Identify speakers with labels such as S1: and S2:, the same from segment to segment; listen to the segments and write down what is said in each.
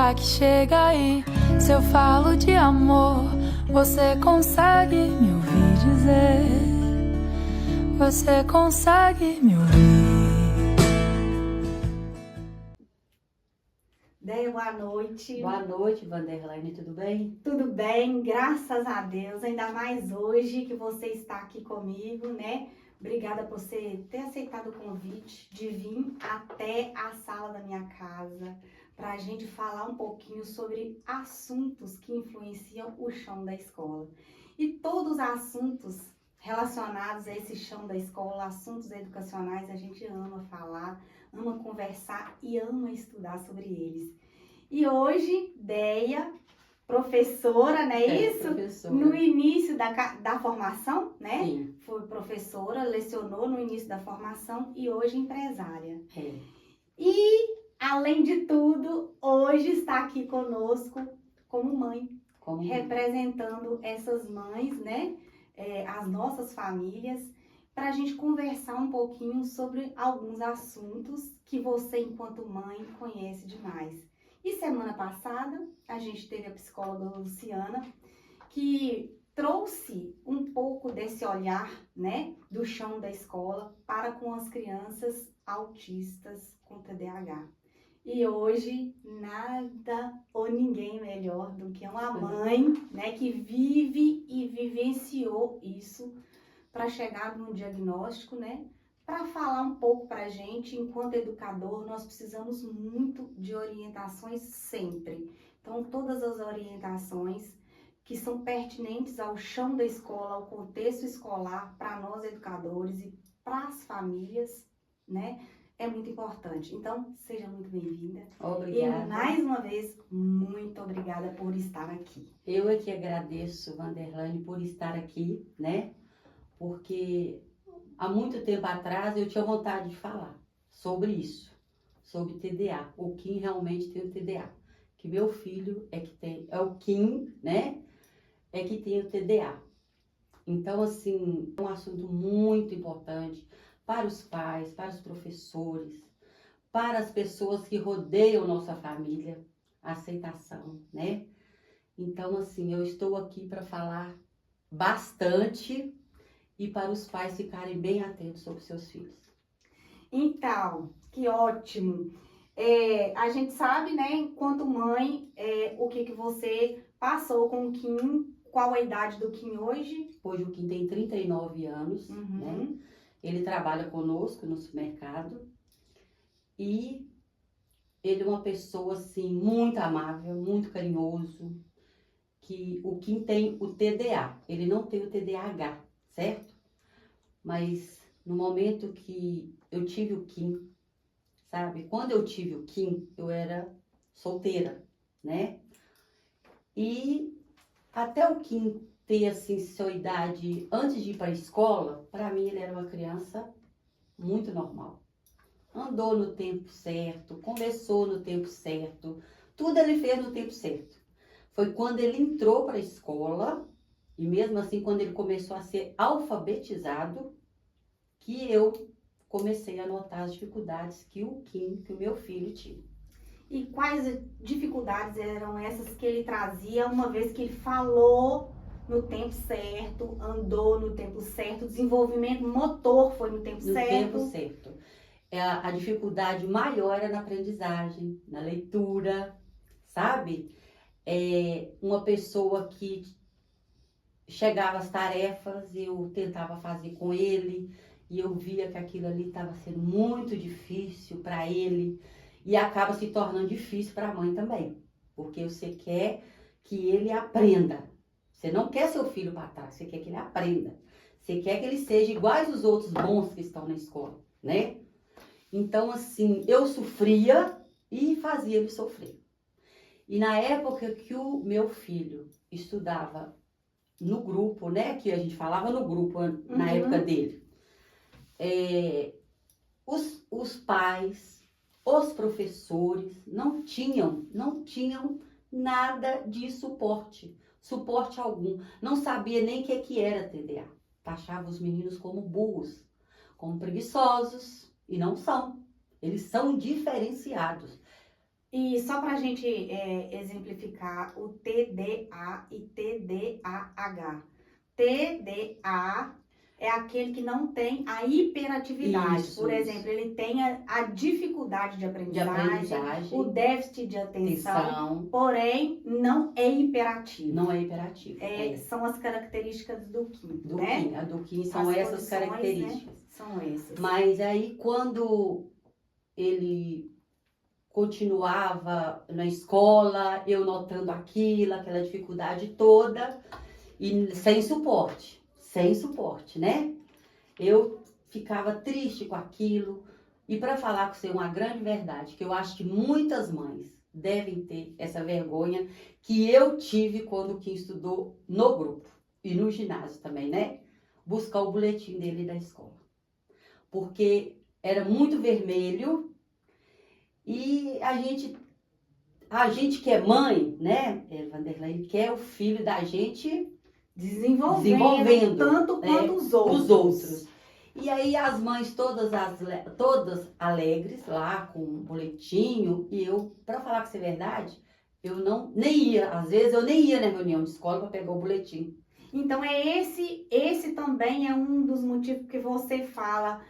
S1: Será que chega aí? Se eu falo de amor, você consegue me ouvir dizer? Você consegue me ouvir?
S2: Deia, boa noite.
S3: Boa noite, Vanderlaine, tudo bem?
S2: Tudo bem, graças a Deus. Ainda mais hoje que você está aqui comigo, né? Obrigada por você ter aceitado o convite de vir até a sala da minha casa para a gente falar um pouquinho sobre assuntos que influenciam o chão da escola. E todos os assuntos relacionados a esse chão da escola, assuntos educacionais, a gente ama falar, ama conversar e ama estudar sobre eles. E hoje, Deia, professora, não é isso?
S3: Professora.
S2: No início da formação, né?
S3: Sim.
S2: Foi professora, lecionou no início da formação e hoje empresária.
S3: É.
S2: E, além de tudo, hoje está aqui conosco como mãe, representando essas mães, né? As nossas famílias, para a gente conversar um pouquinho sobre alguns assuntos que você, enquanto mãe, conhece demais. E semana passada, a gente teve a psicóloga Luciana, que trouxe um pouco desse olhar, né, do chão da escola para com as crianças autistas com TDAH. E hoje, nada ou ninguém melhor do que uma mãe, né, que vive e vivenciou isso para chegar no diagnóstico, né, para falar um pouco para a gente. Enquanto educador, nós precisamos muito de orientações sempre. Então, todas as orientações que são pertinentes ao chão da escola, ao contexto escolar, para nós educadores e para as famílias, né, é muito importante. Então, seja muito bem-vinda.
S3: Obrigada.
S2: E, mais uma vez, muito obrigada por estar aqui.
S3: Eu é que agradeço, Vanderlaine, por estar aqui, né? Porque há muito tempo atrás eu tinha vontade de falar sobre isso, sobre TDA, o Kim realmente tem o TDA, que meu filho é o Kim, né, é que tem o TDA. Então, assim, é um assunto muito importante para os pais, para os professores, para as pessoas que rodeiam nossa família, a aceitação, né? Então, assim, eu estou aqui para falar bastante e para os pais ficarem bem atentos sobre seus filhos.
S2: Então, que ótimo. A gente sabe, né, enquanto mãe, o que você passou com o Kim, qual a idade do Kim hoje?
S3: Hoje o Kim tem 39 anos, né? Ele trabalha conosco no supermercado e ele é uma pessoa, assim, muito amável, muito carinhoso, que o Kim tem o TDA, ele não tem o TDAH, certo? Mas no momento que eu tive o Kim, sabe? Quando eu tive o Kim, eu era solteira, né? E até o Kim ter, assim, sua idade, antes de ir para a escola, para mim ele era uma criança muito normal. Andou no tempo certo, conversou no tempo certo, tudo ele fez no tempo certo. Foi quando ele entrou para a escola, e mesmo assim, quando ele começou a ser alfabetizado, que eu comecei a notar as dificuldades que o Kim, que o meu filho tinha.
S2: E quais dificuldades eram essas que ele trazia, uma vez que ele falou no tempo certo, andou no tempo certo, o desenvolvimento motor foi no tempo certo?
S3: No tempo certo. A dificuldade maior era na aprendizagem, na leitura, sabe? Uma pessoa que chegava às tarefas, eu tentava fazer com ele, e eu via que aquilo ali estava sendo muito difícil para ele, e acaba se tornando difícil para a mãe também, porque você quer que ele aprenda. Você não quer seu filho para trás, você quer que ele aprenda. Você quer que ele seja iguais os outros bons que estão na escola, né? Então, assim, eu sofria e fazia ele sofrer. E na época que o meu filho estudava no grupo, né? Que a gente falava no grupo na época dele. Os pais, os professores não tinham nada de suporte algum. Não sabia nem o que era TDA. Taxava os meninos como burros, como preguiçosos, e não são. Eles são diferenciados.
S2: E só para a gente exemplificar o TDA e TDAH. TDA é aquele que não tem a hiperatividade.
S3: Isso,
S2: Por
S3: isso.
S2: exemplo, ele tem a dificuldade de aprendizagem, o déficit de atenção,
S3: Atenção.
S2: porém não é hiperativo.
S3: Não é hiperativo.
S2: São as características do Kim,
S3: Do
S2: né?
S3: Kim. A do Kim são
S2: As
S3: essas
S2: condições,
S3: características.
S2: né? São essas.
S3: Mas aí quando ele continuava na escola, eu notando aquilo, aquela dificuldade toda, e sem suporte, né? Eu ficava triste com aquilo. E para falar com você uma grande verdade, que eu acho que muitas mães devem ter essa vergonha que eu tive quando Kim estudou no grupo e no ginásio também, né? Buscar o boletim dele da escola. Porque era muito vermelho e a gente que é mãe, né, Vanderlei, quer o filho da gente desenvolvendo
S2: tanto quanto os outros.
S3: E aí as mães todas alegres lá com um boletinho, e eu, para falar com você a verdade, eu nem ia, às vezes eu nem ia na reunião de escola para pegar o boletim.
S2: Então esse também é um dos motivos que você fala,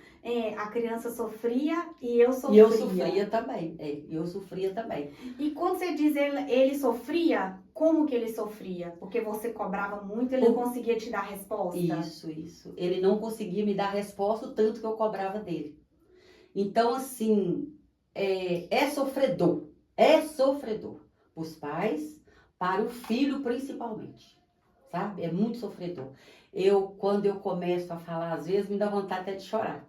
S2: a criança sofria e eu sofria.
S3: E eu sofria também, eu sofria também.
S2: E quando você diz ele sofria, como que ele sofria? Porque você cobrava muito, ele não conseguia te dar resposta?
S3: Isso. Ele não conseguia me dar resposta o tanto que eu cobrava dele. Então, assim, é sofredor. Para os pais, para o filho principalmente, sabe? É muito sofredor. Quando eu começo a falar, às vezes, me dá vontade até de chorar.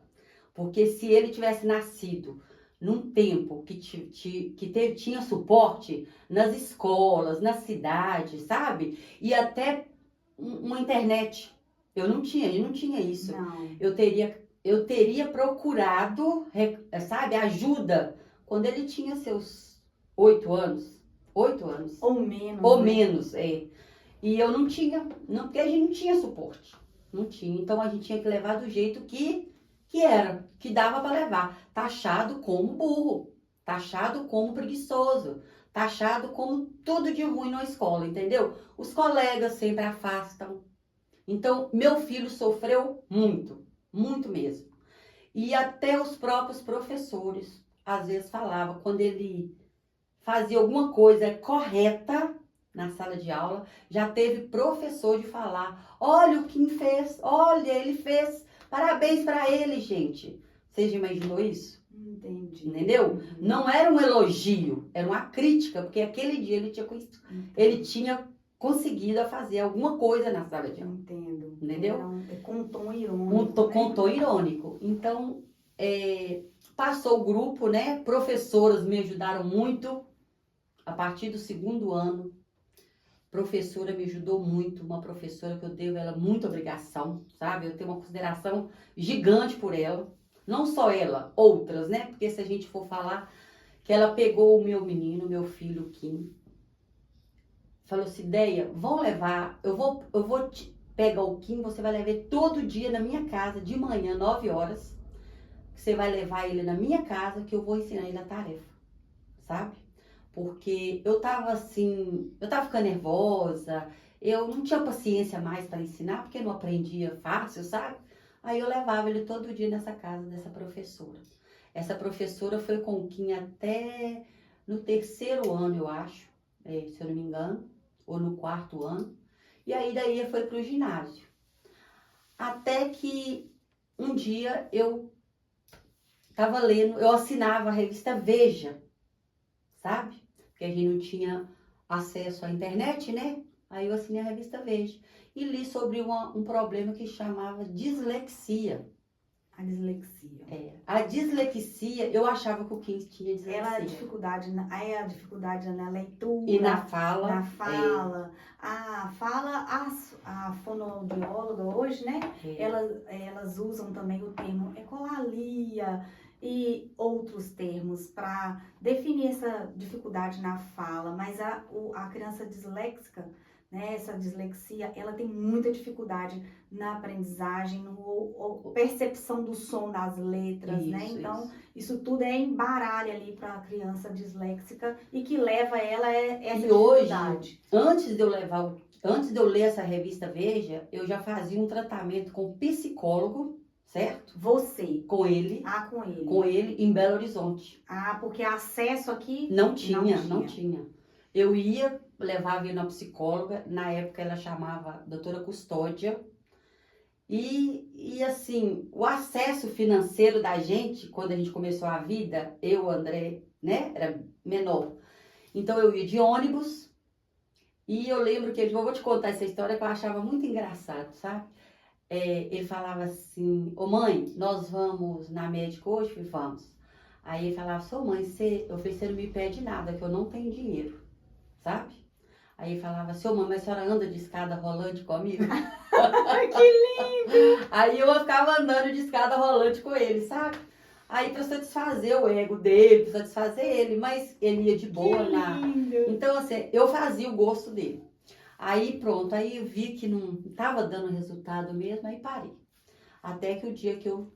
S3: Porque se ele tivesse nascido num tempo que tinha suporte nas escolas, na cidade, sabe? E até uma internet. Ele não tinha isso.
S2: Não.
S3: Eu teria procurado, sabe, ajuda quando ele tinha seus 8 anos. 8 anos.
S2: Ou menos.
S3: Ou menos, E eu não tinha, porque a gente não tinha suporte. Não tinha. Então a gente tinha que levar do jeito que dava para levar. Taxado como burro, taxado como preguiçoso, taxado como tudo de ruim na escola, entendeu? Os colegas sempre afastam. Então, meu filho sofreu muito, muito mesmo. E até os próprios professores, às vezes falavam, quando ele fazia alguma coisa correta na sala de aula, já teve professor de falar, olha o que fez, olha, ele fez, parabéns para ele, gente. Você já imaginou isso?
S2: Entendi.
S3: Entendeu? Não era um elogio, era uma crítica, porque aquele dia ele tinha conseguido fazer alguma coisa na sala de aula.
S2: Entendo.
S3: Entendeu?
S2: Com um tom irônico.
S3: Com tom irônico. Então, passou o grupo, né? Professoras me ajudaram muito. A partir do 2º ano, professora me ajudou muito. Uma professora que eu devo ela muita obrigação, sabe? Eu tenho uma consideração gigante por ela. Não só ela, outras, né? Porque se a gente for falar que ela pegou o meu menino, meu filho, Kim, falou assim, Deia, vão levar, eu vou pegar o Kim, você vai levar todo dia na minha casa, de manhã, 9 horas. Você vai levar ele na minha casa, que eu vou ensinar ele a tarefa, sabe? Porque eu tava ficando nervosa, eu não tinha paciência mais para ensinar, porque eu não aprendia fácil, sabe? Aí eu levava ele todo dia nessa casa dessa professora. Essa professora foi com o Kim até no 3º ano, eu acho, se eu não me engano, ou no 4º ano. E aí daí foi pro ginásio. Até que um dia eu tava lendo, eu assinava a revista Veja, sabe? Porque a gente não tinha acesso à internet, né? Aí eu assinei a revista Veja e li sobre um problema que chamava dislexia.
S2: A dislexia.
S3: A dislexia, eu achava que o Kim tinha dislexia.
S2: Ela a dificuldade na leitura.
S3: E na fala.
S2: Na fala. A fonoaudióloga hoje, né? Elas usam também o termo ecolalia e outros termos para definir essa dificuldade na fala. Mas a criança disléxica né, essa dislexia, ela tem muita dificuldade na aprendizagem, no percepção do som das letras, né? Então, isso tudo é embaralho ali para a criança disléxica e que leva ela a essa dificuldade.
S3: Hoje, antes de eu ler essa revista Veja, eu já fazia um tratamento com psicólogo, certo?
S2: Você?
S3: Com ele.
S2: Com ele.
S3: Com ele em Belo Horizonte.
S2: Porque acesso aqui
S3: não tinha. Eu ia, levava ele na psicóloga, na época ela chamava doutora Custódia, e assim, o acesso financeiro da gente, quando a gente começou a vida, eu, o André, né, era menor. Então eu ia de ônibus, e eu lembro que eu vou te contar essa história que eu achava muito engraçado, sabe? Ele falava assim, ô mãe, nós vamos na médica hoje? Eu falei, vamos. Aí ele falava, sua mãe, você não me pede nada, que eu não tenho dinheiro, sabe? Aí ele falava, seu mãe, mas a senhora anda de escada rolante comigo?
S2: Que lindo!
S3: Aí eu ficava andando de escada rolante com ele, sabe? Aí pra satisfazer o ego dele, pra satisfazer ele, mas ele ia de boa
S2: que
S3: na...
S2: lindo.
S3: Então assim, eu fazia o gosto dele. Aí pronto, aí eu vi que não estava dando resultado mesmo, aí parei. Até que o dia que eu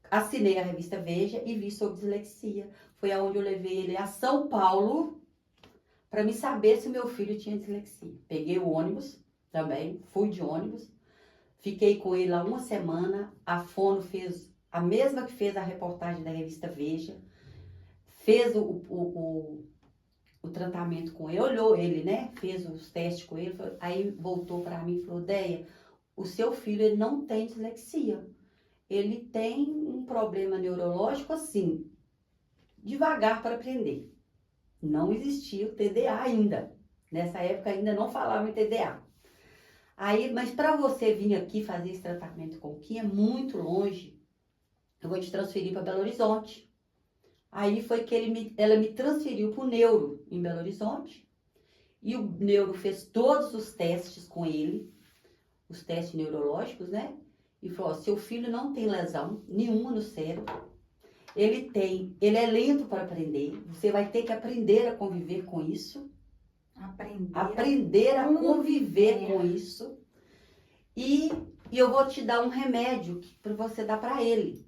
S3: assinei a revista Veja e vi sobre dislexia. Foi aonde eu levei ele a São Paulo para me saber se o meu filho tinha dislexia. Peguei o ônibus também, fui de ônibus, fiquei com ele lá uma semana. A Fono fez a mesma que fez a reportagem da revista Veja, fez o tratamento com ele, olhou ele, né? Fez os testes com ele, aí voltou para mim e falou, Deia, o seu filho ele não tem dislexia. Ele tem um problema neurológico assim, devagar para aprender. Não existia o TDA ainda. Nessa época ainda não falava em TDA. Aí, mas para você vir aqui fazer esse tratamento com o Kim é muito longe. Eu vou te transferir para Belo Horizonte. Aí foi que ela me transferiu para o neuro em Belo Horizonte. E o neuro fez todos os testes com ele, os testes neurológicos, né? E falou, seu filho não tem lesão nenhuma no cérebro. Ele é lento para aprender. Você vai ter que aprender a conviver com isso. Aprender a conviver com isso. E eu vou te dar um remédio para você dar para ele.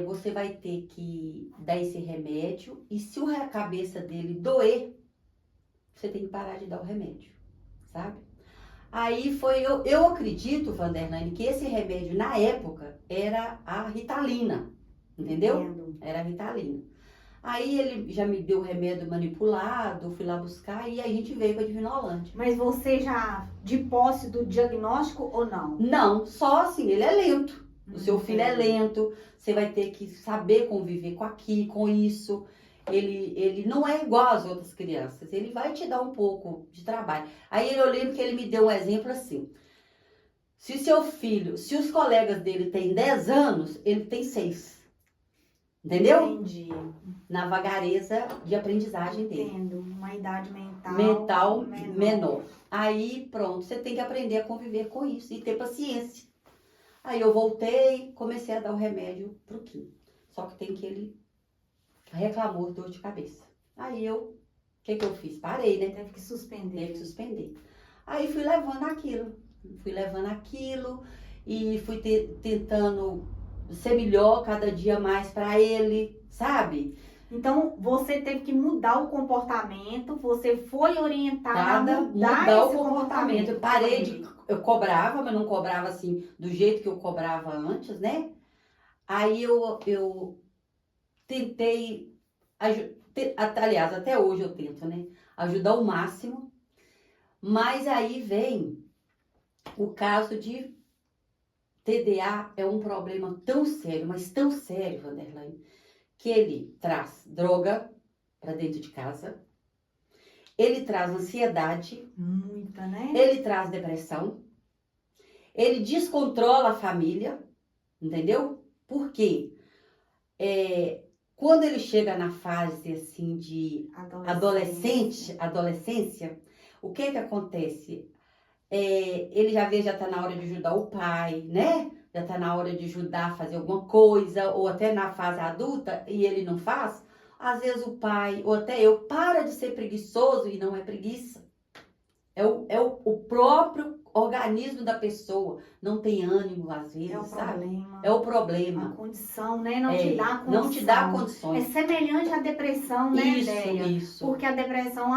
S3: Você vai ter que dar esse remédio. E se a cabeça dele doer, você tem que parar de dar o remédio. Sabe? Aí foi, eu acredito, Vanderlane, que esse remédio na época era a Ritalina. Entendeu?
S2: Entendo.
S3: Era a Ritalina. Aí ele já me deu o remédio manipulado, fui lá buscar e a gente veio para Divinolândia.
S2: Mas você já de posse do diagnóstico ou não?
S3: Não, só assim, ele é lento. O seu filho é lento, você vai ter que saber conviver com isso. Ele não é igual às outras crianças, ele vai te dar um pouco de trabalho. Aí eu lembro que ele me deu um exemplo assim. Se seu filho, se os colegas dele têm 10 anos, ele tem 6. Entendeu?
S2: Entendi.
S3: Na vagareza de aprendizagem dele.
S2: Entendo. Uma idade
S3: mental menor. Aí, pronto, você tem que aprender a conviver com isso e ter paciência. Aí eu voltei, comecei a dar o remédio pro Kim. Só que tem que ele reclamou de dor de cabeça. Aí o que eu fiz? Parei, né?
S2: Teve que suspender.
S3: Teve que suspender. Aí fui levando aquilo e fui tentando ser melhor cada dia mais para ele, sabe?
S2: Então, você teve que mudar o comportamento, você foi orientada a
S3: mudar o comportamento. Eu cobrava, mas não cobrava assim, do jeito que eu cobrava antes, né? Aí eu tentei, aliás, até hoje eu tento, né? Ajudar o máximo, mas aí vem o caso de TDA é um problema tão sério, mas tão sério, Vanderlane, que ele traz droga para dentro de casa, ele traz ansiedade,
S2: muita, né?
S3: Ele traz depressão, ele descontrola a família, entendeu? Por quê? Quando ele chega na fase assim de adolescência, o que acontece? Ele já está na hora de ajudar o pai, né? Já está na hora de ajudar a fazer alguma coisa, ou até na fase adulta, e ele não faz. Às vezes o pai, ou até eu, para de ser preguiçoso e não é preguiça. o próprio organismo da pessoa. Não tem ânimo, às vezes,
S2: É o
S3: sabe?
S2: problema.
S3: É o problema.
S2: A condição, né? Não te dá condição.
S3: Não te dá
S2: É
S3: condições.
S2: semelhante à depressão, né, Déia?
S3: Isso.
S2: Porque a depressão,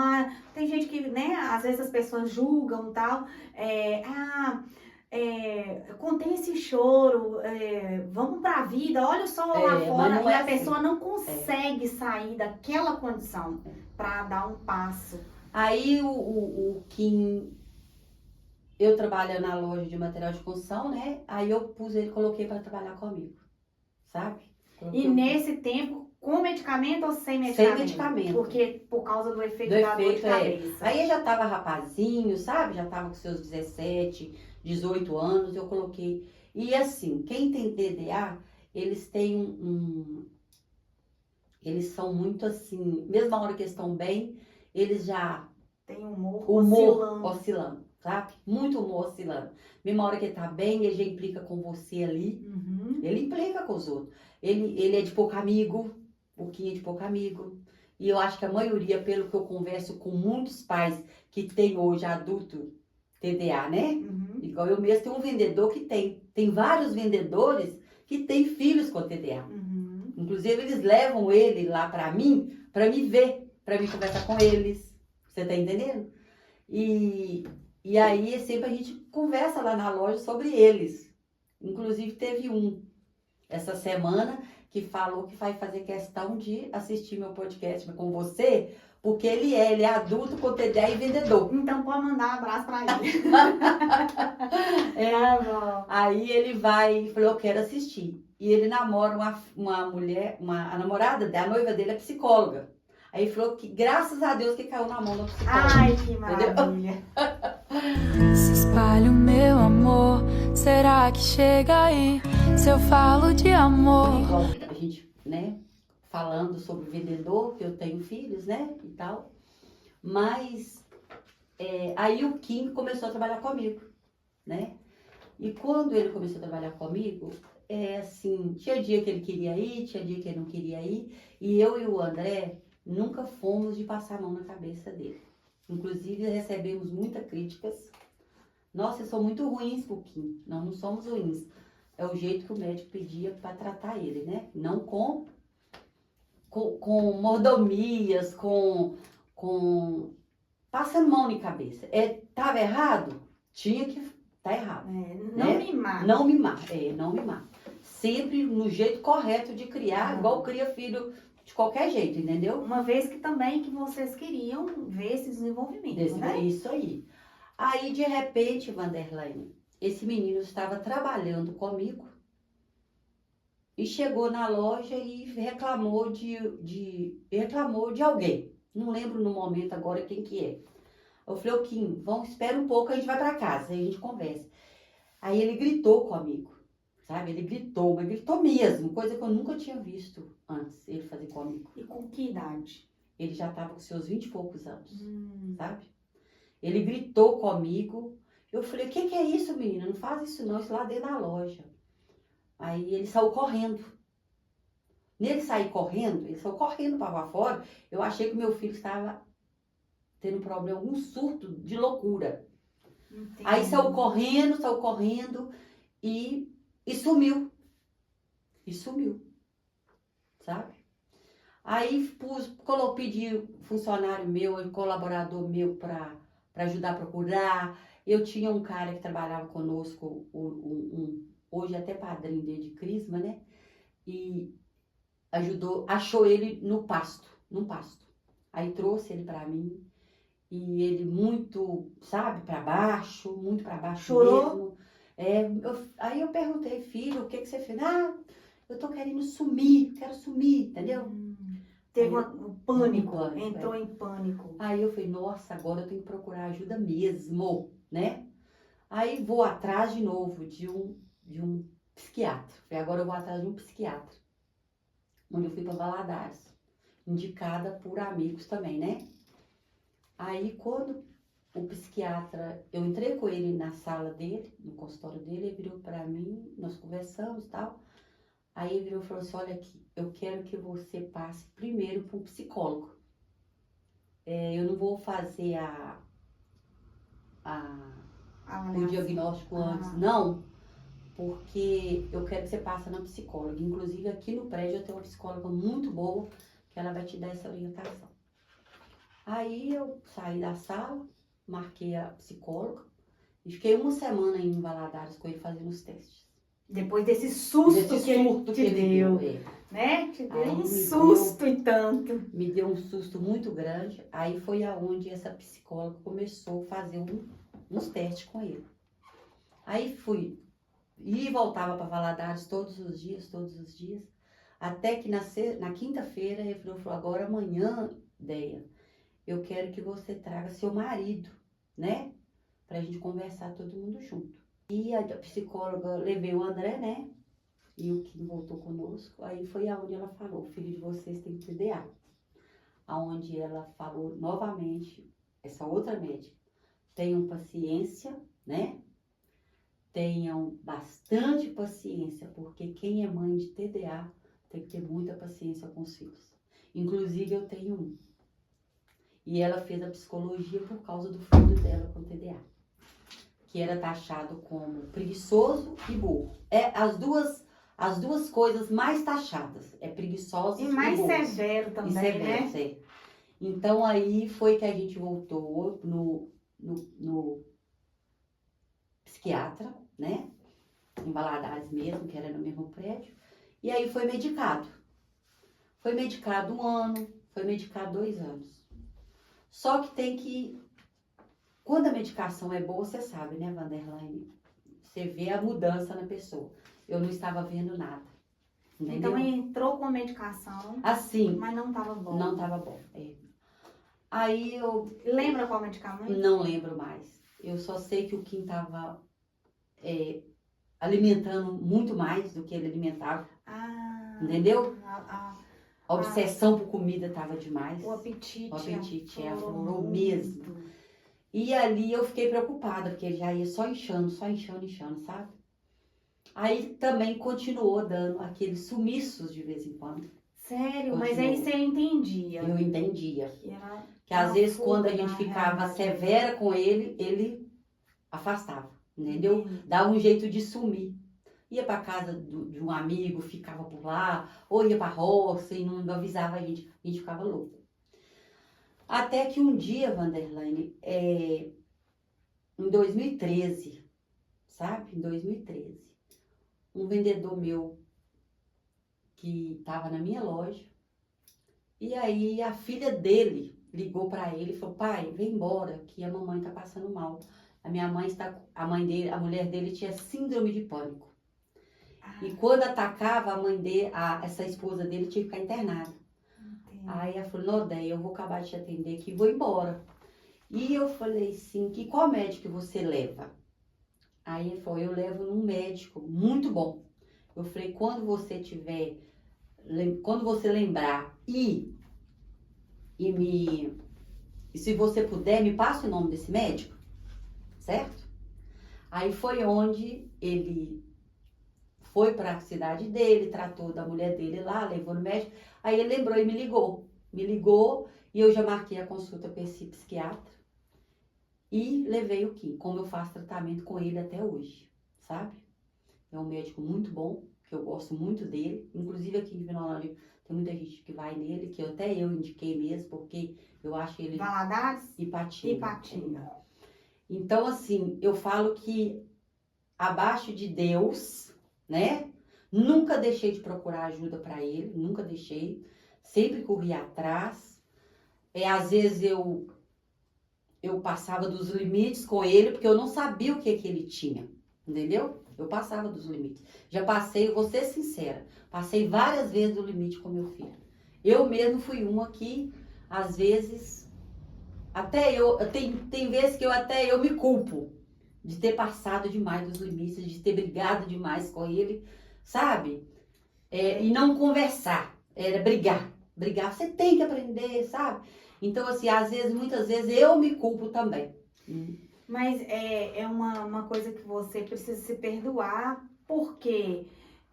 S2: tem gente que, né, às vezes as pessoas julgam e tal. Contém esse choro, vamos pra vida, olha o sol lá fora. E a pessoa não consegue sair daquela condição para dar um passo.
S3: Aí o Kim, eu trabalho na loja de material de construção, né? Aí eu coloquei para trabalhar comigo, sabe?
S2: E nesse tempo, com medicamento ou sem medicamento?
S3: Sem medicamento.
S2: Porque por causa do efeito da dor de cabeça.
S3: Aí eu já tava rapazinho, sabe? Já tava com seus 17, 18 anos, eu coloquei. E assim, quem tem TDA, eles têm eles são muito assim, mesmo na hora que eles estão bem, eles já...
S2: Tem humor
S3: oscilando, sabe? Muito humor oscilando. Mesmo na hora que ele tá bem, ele já implica com você ali.
S2: Uhum.
S3: Ele implica com os outros. Ele é de pouco amigo, o Kim é de pouco amigo. E eu acho que a maioria, pelo que eu converso com muitos pais que tem hoje adulto TDA, né?
S2: Uhum.
S3: Igual eu mesmo, tem um vendedor que tem vários vendedores que têm filhos com TDA.
S2: Uhum.
S3: Inclusive, eles levam ele lá pra mim, pra me ver, pra mim conversar com eles. Você tá entendendo? E aí, sempre a gente conversa lá na loja sobre eles. Inclusive, teve essa semana que falou que vai fazer questão de assistir meu podcast com você, porque ele é adulto com TDA e vendedor.
S2: Então, pode mandar um abraço pra ele.
S3: Bom. Aí ele falou, eu quero assistir. E ele namora uma mulher, a namorada, a noiva dele é psicóloga. Aí falou que, graças a Deus, que caiu na mão da psicóloga.
S2: Ai, que maravilha.
S1: Se espalha o meu amor, será que chega aí? Se eu falo de amor.
S3: Igual a gente, né, falando sobre vendedor, que eu tenho filhos, né, e tal. Mas, aí o Kim começou a trabalhar comigo, né? E quando ele começou a trabalhar comigo, assim, tinha dia que ele queria ir, tinha dia que ele não queria ir. E eu e o André nunca fomos de passar a mão na cabeça dele. Inclusive, recebemos muitas críticas. Nossa, vocês são muito ruins com o Kim. Nós não somos ruins. É o jeito que o médico pedia para tratar ele, né? Não com mordomias, passando mão na cabeça. Tava errado? Tinha que tá errado.
S2: Não mimar.
S3: Não mimar. Sempre no jeito correto de criar, igual cria filho de qualquer jeito, entendeu?
S2: Uma vez que vocês queriam ver esse desenvolvimento, né?
S3: Isso aí. Aí, de repente, Vanderlei, esse menino estava trabalhando comigo e chegou na loja e reclamou de alguém. Não lembro no momento agora quem que é. Eu falei, Kim, espera um pouco, a gente vai para casa, aí a gente conversa. Aí ele gritou comigo, sabe? Ele gritou, mas gritou mesmo, coisa que eu nunca tinha visto antes ele fazer comigo.
S2: E com que idade?
S3: Ele já estava com seus 20 e poucos anos, sabe? Ele gritou comigo. Eu falei, o que é isso, menina? Não faz isso não, isso lá dentro da loja. Aí ele saiu correndo. Nele sair correndo, ele saiu correndo para lá fora. Eu achei que meu filho estava tendo problema, algum surto de loucura.
S2: Entendi.
S3: Aí saiu correndo e sumiu. E sumiu, sabe? Aí pedi funcionário meu, colaborador meu para ajudar a procurar. Eu tinha um cara que trabalhava conosco, hoje até padrinho dele de Crisma, né? E achou ele num pasto. Aí trouxe ele para mim. E ele muito, sabe, muito para baixo.
S2: Chorou?
S3: Mesmo. Aí eu perguntei, filho, o que você fez? Eu tô querendo quero sumir, entendeu?
S2: Teve um pânico,
S3: pânico,
S2: entrou em pânico.
S3: Aí eu falei, nossa, agora eu tenho que procurar ajuda mesmo, né? Aí vou atrás de novo de um psiquiatra. Agora eu vou atrás de um psiquiatra. Onde eu fui para Valadares, indicada por amigos também, né? Aí quando o psiquiatra, eu entrei com ele na sala dele, no consultório dele, ele virou para mim, nós conversamos e tal. Aí ele virou e falou assim, olha aqui, eu quero que você passe primeiro para um psicólogo. Eu não vou fazer o diagnóstico antes. Não, porque eu quero que você passe na psicóloga. Inclusive, aqui no prédio eu tenho uma psicóloga muito boa, que ela vai te dar essa orientação. Aí eu saí da sala, marquei a psicóloga e fiquei uma semana em Valadares com ele fazendo os testes.
S2: Depois desse susto que ele te deu, né? Te deu um susto e tanto.
S3: Me deu um susto muito grande. Aí foi aonde essa psicóloga começou a fazer uns testes com ele. Aí fui e voltava para Valadares todos os dias. Até que na quinta-feira ele falou, agora amanhã, Deia, eu quero que você traga seu marido, né? Pra gente conversar todo mundo junto. E a psicóloga, levei o André, né? E o Kim voltou conosco. Aí foi aonde ela falou, o filho de vocês tem TDA. Aonde ela falou novamente, essa outra médica, tenham paciência, né? Tenham bastante paciência, porque quem é mãe de TDA tem que ter muita paciência com os filhos. Inclusive eu tenho um. E ela fez a psicologia por causa do filho dela com TDA. Que era taxado como preguiçoso e burro. É as duas coisas mais taxadas. É preguiçoso e
S2: mais
S3: burro.
S2: severo também,
S3: e severo,
S2: né?
S3: É. Então aí foi que a gente voltou no psiquiatra, né? Em Valadares mesmo, que era no mesmo prédio. E aí foi medicado. Foi medicado 1 ano, foi medicado 2 anos. Só que tem que... Quando a medicação é boa, você sabe, né, Vanderlane? Você vê a mudança na pessoa. Eu não estava vendo nada. Entendeu?
S2: Então entrou com a medicação,
S3: assim,
S2: mas não estava bom.
S3: Não estava bom. Aí eu...
S2: Lembra qual medicamento?
S3: Não lembro mais. Eu só sei que o Kim estava alimentando muito mais do que ele alimentava. Entendeu? A obsessão por comida estava demais.
S2: O apetite
S3: aflorou mesmo. E ali eu fiquei preocupada, porque ele já ia só inchando, sabe? Aí também continuou dando aqueles sumiços de vez em quando.
S2: Sério? Mas aí você entendia?
S3: Eu entendia. Que às vezes quando a gente ficava severa com ele, ele afastava, entendeu? Dava um jeito de sumir. Ia para casa de um amigo, ficava por lá, ou ia para roça e não avisava a gente ficava louco. Até que um dia, Vanderlane, em 2013, sabe? Em 2013, um vendedor meu que estava na minha loja, e aí a filha dele ligou para ele e falou, pai, vem embora, que a mamãe está passando mal. A mulher dele tinha síndrome de pânico. E quando atacava essa esposa dele tinha que ficar internada. Aí ela falou, Nodeia, eu vou acabar de te atender aqui e vou embora. E eu falei assim, qual médico você leva? Aí ele falou, eu levo num médico muito bom. Eu falei, quando você lembrar e se você puder, me passa o nome desse médico, certo? Aí foi onde ele foi para a cidade dele, tratou da mulher dele lá, levou no médico. Aí ele lembrou e me ligou e eu já marquei a consulta com esse psiquiatra e levei o Kim, como eu faço tratamento com ele até hoje, sabe? É um médico muito bom, que eu gosto muito dele, inclusive aqui em Vinolândia tem muita gente que vai nele, que até eu indiquei mesmo, porque eu acho ele...
S2: Valadares?
S3: Ipatinga. Então, assim, eu falo que abaixo de Deus, né? Nunca deixei de procurar ajuda para ele, nunca deixei. Sempre corri atrás. Às vezes eu passava dos limites com ele, porque eu não sabia o que ele tinha, entendeu? Eu passava dos limites. Já passei, vou ser sincera, passei várias vezes do limite com meu filho. Eu mesmo fui uma que, às vezes, tem vezes que eu me culpo de ter passado demais dos limites, de ter brigado demais com ele, sabe? E não conversar, era brigar. Você tem que aprender, sabe? Então, assim, muitas vezes eu me culpo também.
S2: Mas é uma coisa que você precisa se perdoar, porque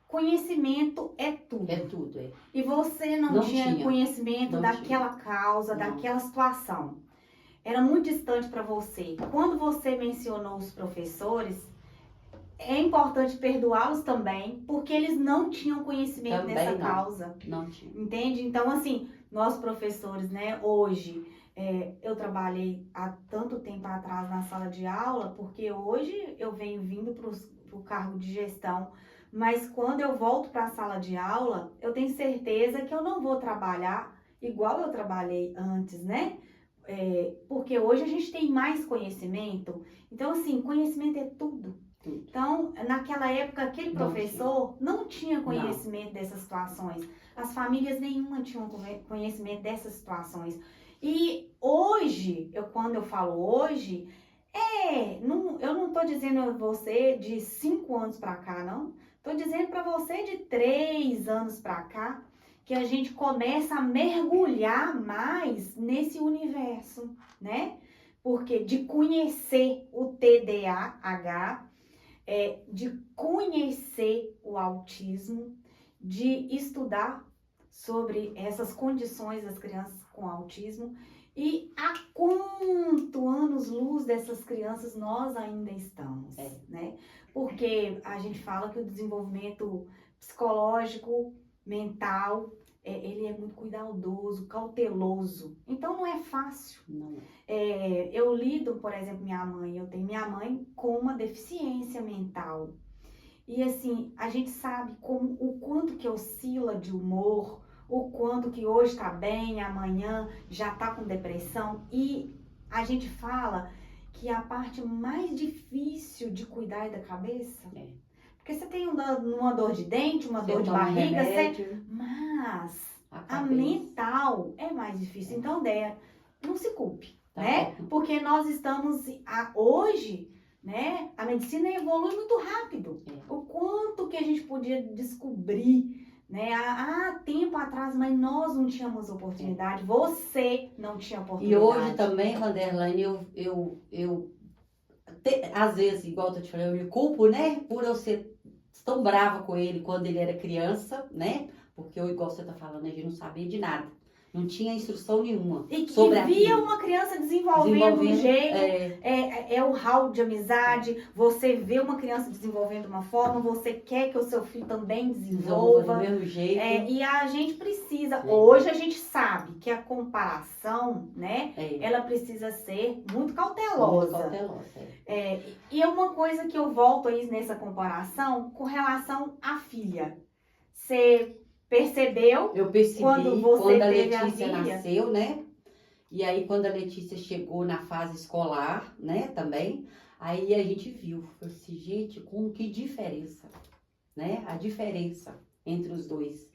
S2: conhecimento é tudo.
S3: É tudo,
S2: E você não tinha conhecimento daquela causa,
S3: Não.
S2: daquela situação. era muito distante para você. Quando você mencionou os professores, é importante perdoá-los também, porque eles não tinham conhecimento
S3: Também
S2: nessa
S3: não.
S2: causa.
S3: Não tinha.
S2: Entende? Então, assim, nós professores, né, hoje, eu trabalhei há tanto tempo atrás na sala de aula, porque hoje eu venho vindo para o cargo de gestão, mas quando eu volto para a sala de aula, eu tenho certeza que eu não vou trabalhar igual eu trabalhei antes, né? Porque hoje a gente tem mais conhecimento. Então, assim, conhecimento é tudo. Então, naquela época, aquele professor não tinha conhecimento dessas situações. As famílias nenhuma tinham conhecimento dessas situações. E hoje, quando eu falo hoje, eu não estou dizendo a você de 5 anos para cá, não. Estou dizendo para você de 3 anos para cá, que a gente começa a mergulhar mais nesse universo, né? Porque de conhecer o TDAH, de conhecer o autismo, de estudar sobre essas condições das crianças com autismo e há quanto anos-luz dessas crianças nós ainda estamos, né? Porque a gente fala que o desenvolvimento psicológico, mental, ele é muito cuidadoso, cauteloso. Então não é fácil.
S3: Não.
S2: Eu lido, por exemplo, eu tenho minha mãe com uma deficiência mental. E assim, a gente sabe o quanto que oscila de humor, o quanto que hoje tá bem, amanhã já tá com depressão. E a gente fala que a parte mais difícil de cuidar é da cabeça. Porque você tem uma dor de dente, uma dor de barriga, mas a mental é mais difícil. Então, Déia, não se culpe, né? Porque nós estamos hoje, né? A medicina evolui muito rápido. O quanto que a gente podia descobrir, né? Há tempo atrás, mas nós não tínhamos oportunidade. Você não tinha oportunidade.
S3: E hoje também, Vanderlane, às vezes, igual eu tô te falando, eu me culpo, né? Por eu ser tão brava com ele quando ele era criança, né? Porque eu, igual você tá falando, a gente não sabia de nada. Não tinha instrução nenhuma.
S2: E que via uma criança desenvolvendo um jeito, o hall de amizade, você vê uma criança desenvolvendo uma forma, você quer que o seu filho também desenvolva.
S3: Do mesmo jeito.
S2: E a gente precisa, hoje a gente sabe que a comparação, né, ela precisa ser muito cautelosa.
S3: Muito cautelosa,
S2: E é uma coisa que eu volto aí nessa comparação com relação à filha. Você percebeu?
S3: Eu percebi
S2: quando
S3: a Letícia nasceu, né? E aí quando a Letícia chegou na fase escolar, né, também, aí a gente viu, falei assim, gente, que diferença, né? A diferença entre os dois.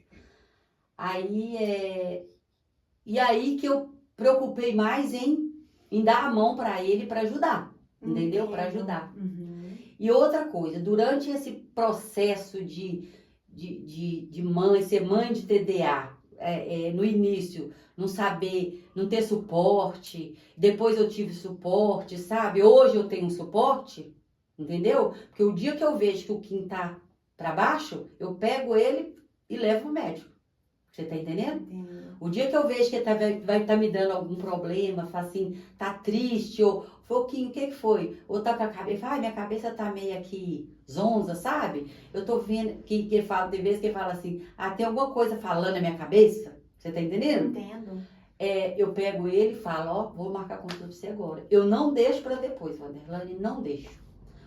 S3: E aí que eu preocupei mais em dar a mão para ele para ajudar, entendeu? Para ajudar. E outra coisa, durante esse processo de mãe, ser mãe de TDA, no início, não saber, não ter suporte, depois eu tive suporte, sabe? Hoje eu tenho suporte, entendeu? Porque o dia que eu vejo que o Kim tá pra baixo, eu pego ele e levo o médico. Você tá entendendo? O dia que eu vejo que ele vai estar me dando algum problema, fala assim, tá triste, ou Kim, o que foi? Ou tá com a cabeça, minha cabeça tá meio aqui zonza, sabe? Eu tô vendo que ele fala, tem vezes que ele fala assim, tem alguma coisa falando na minha cabeça? Você tá entendendo?
S2: Entendo.
S3: Eu pego ele e falo, vou marcar consulta pra você agora. Eu não deixo pra depois, Vanderlane, não deixo.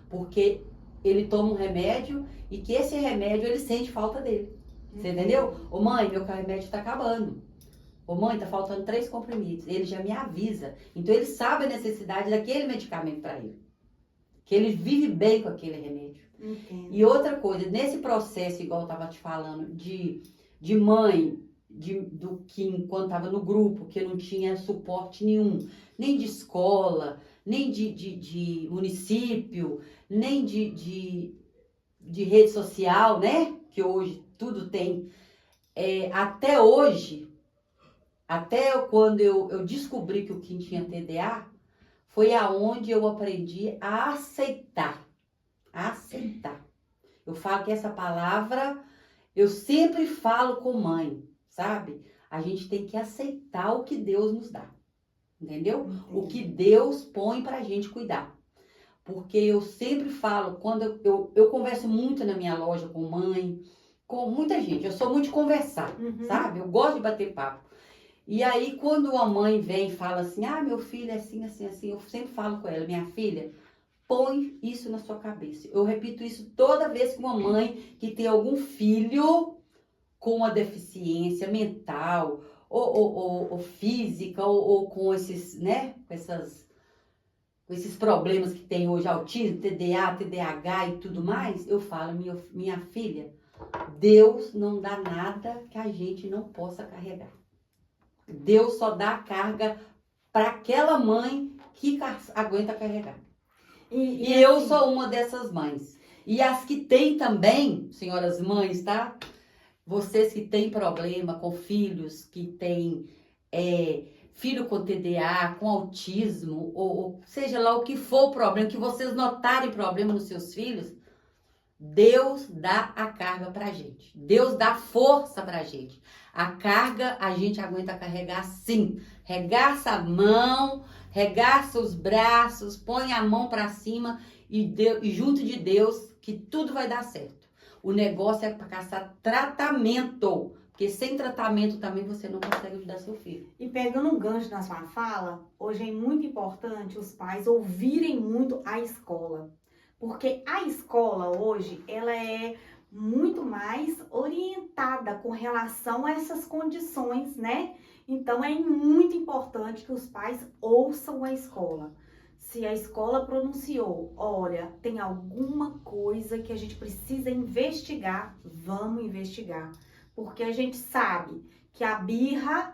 S3: Porque ele toma um remédio e que esse remédio ele sente falta dele. Você entendeu? Ô mãe, meu remédio tá acabando. Ô mãe, tá faltando 3 comprimidos. Ele já me avisa. Então ele sabe a necessidade daquele medicamento para ele. Que ele vive bem com aquele remédio.
S2: Entendo.
S3: E outra coisa, nesse processo, igual eu tava te falando, de mãe, do Kim, quando tava no grupo, que não tinha suporte nenhum, nem de escola, nem de município, nem de rede social, né? Que hoje tudo tem. Até hoje, até quando eu descobri que o Kim tinha TDA, foi aonde eu aprendi a aceitar. Aceitar. Eu falo que essa palavra, eu sempre falo com mãe, sabe? A gente tem que aceitar o que Deus nos dá. entendeu? O que Deus põe pra gente cuidar. Porque eu sempre falo, quando eu converso muito na minha loja com mãe, com muita gente, eu sou muito de conversar, sabe? Eu gosto de bater papo. E aí, quando a mãe vem e fala assim, meu filho é assim, assim, assim, eu sempre falo com ela, minha filha, põe isso na sua cabeça. Eu repito isso toda vez que uma mãe que tem algum filho com uma deficiência mental, ou física, ou com esses, né, com esses problemas que tem hoje, autismo, TDA, TDAH e tudo mais, eu falo, minha filha, Deus não dá nada que a gente não possa carregar. Deus só dá a carga para aquela mãe que aguenta carregar. E eu assim, sou uma dessas mães. E as que tem também, senhoras mães, tá? Vocês que têm problema com filhos, que têm filho com TDA, com autismo, ou seja lá o que for o problema, que vocês notarem problema nos seus filhos, Deus dá a carga pra gente. Deus dá força pra gente. A carga a gente aguenta carregar sim. Regaça a mão, regaça os braços, põe a mão pra cima e junto de Deus que tudo vai dar certo. O negócio é para caçar tratamento, porque sem tratamento também você não consegue ajudar seu filho.
S2: E pegando um gancho na sua fala, hoje é muito importante os pais ouvirem muito a escola. Porque a escola hoje, ela é muito mais orientada com relação a essas condições, né? Então, é muito importante que os pais ouçam a escola. Se a escola pronunciou, olha, tem alguma coisa que a gente precisa investigar, vamos investigar. Porque a gente sabe que a birra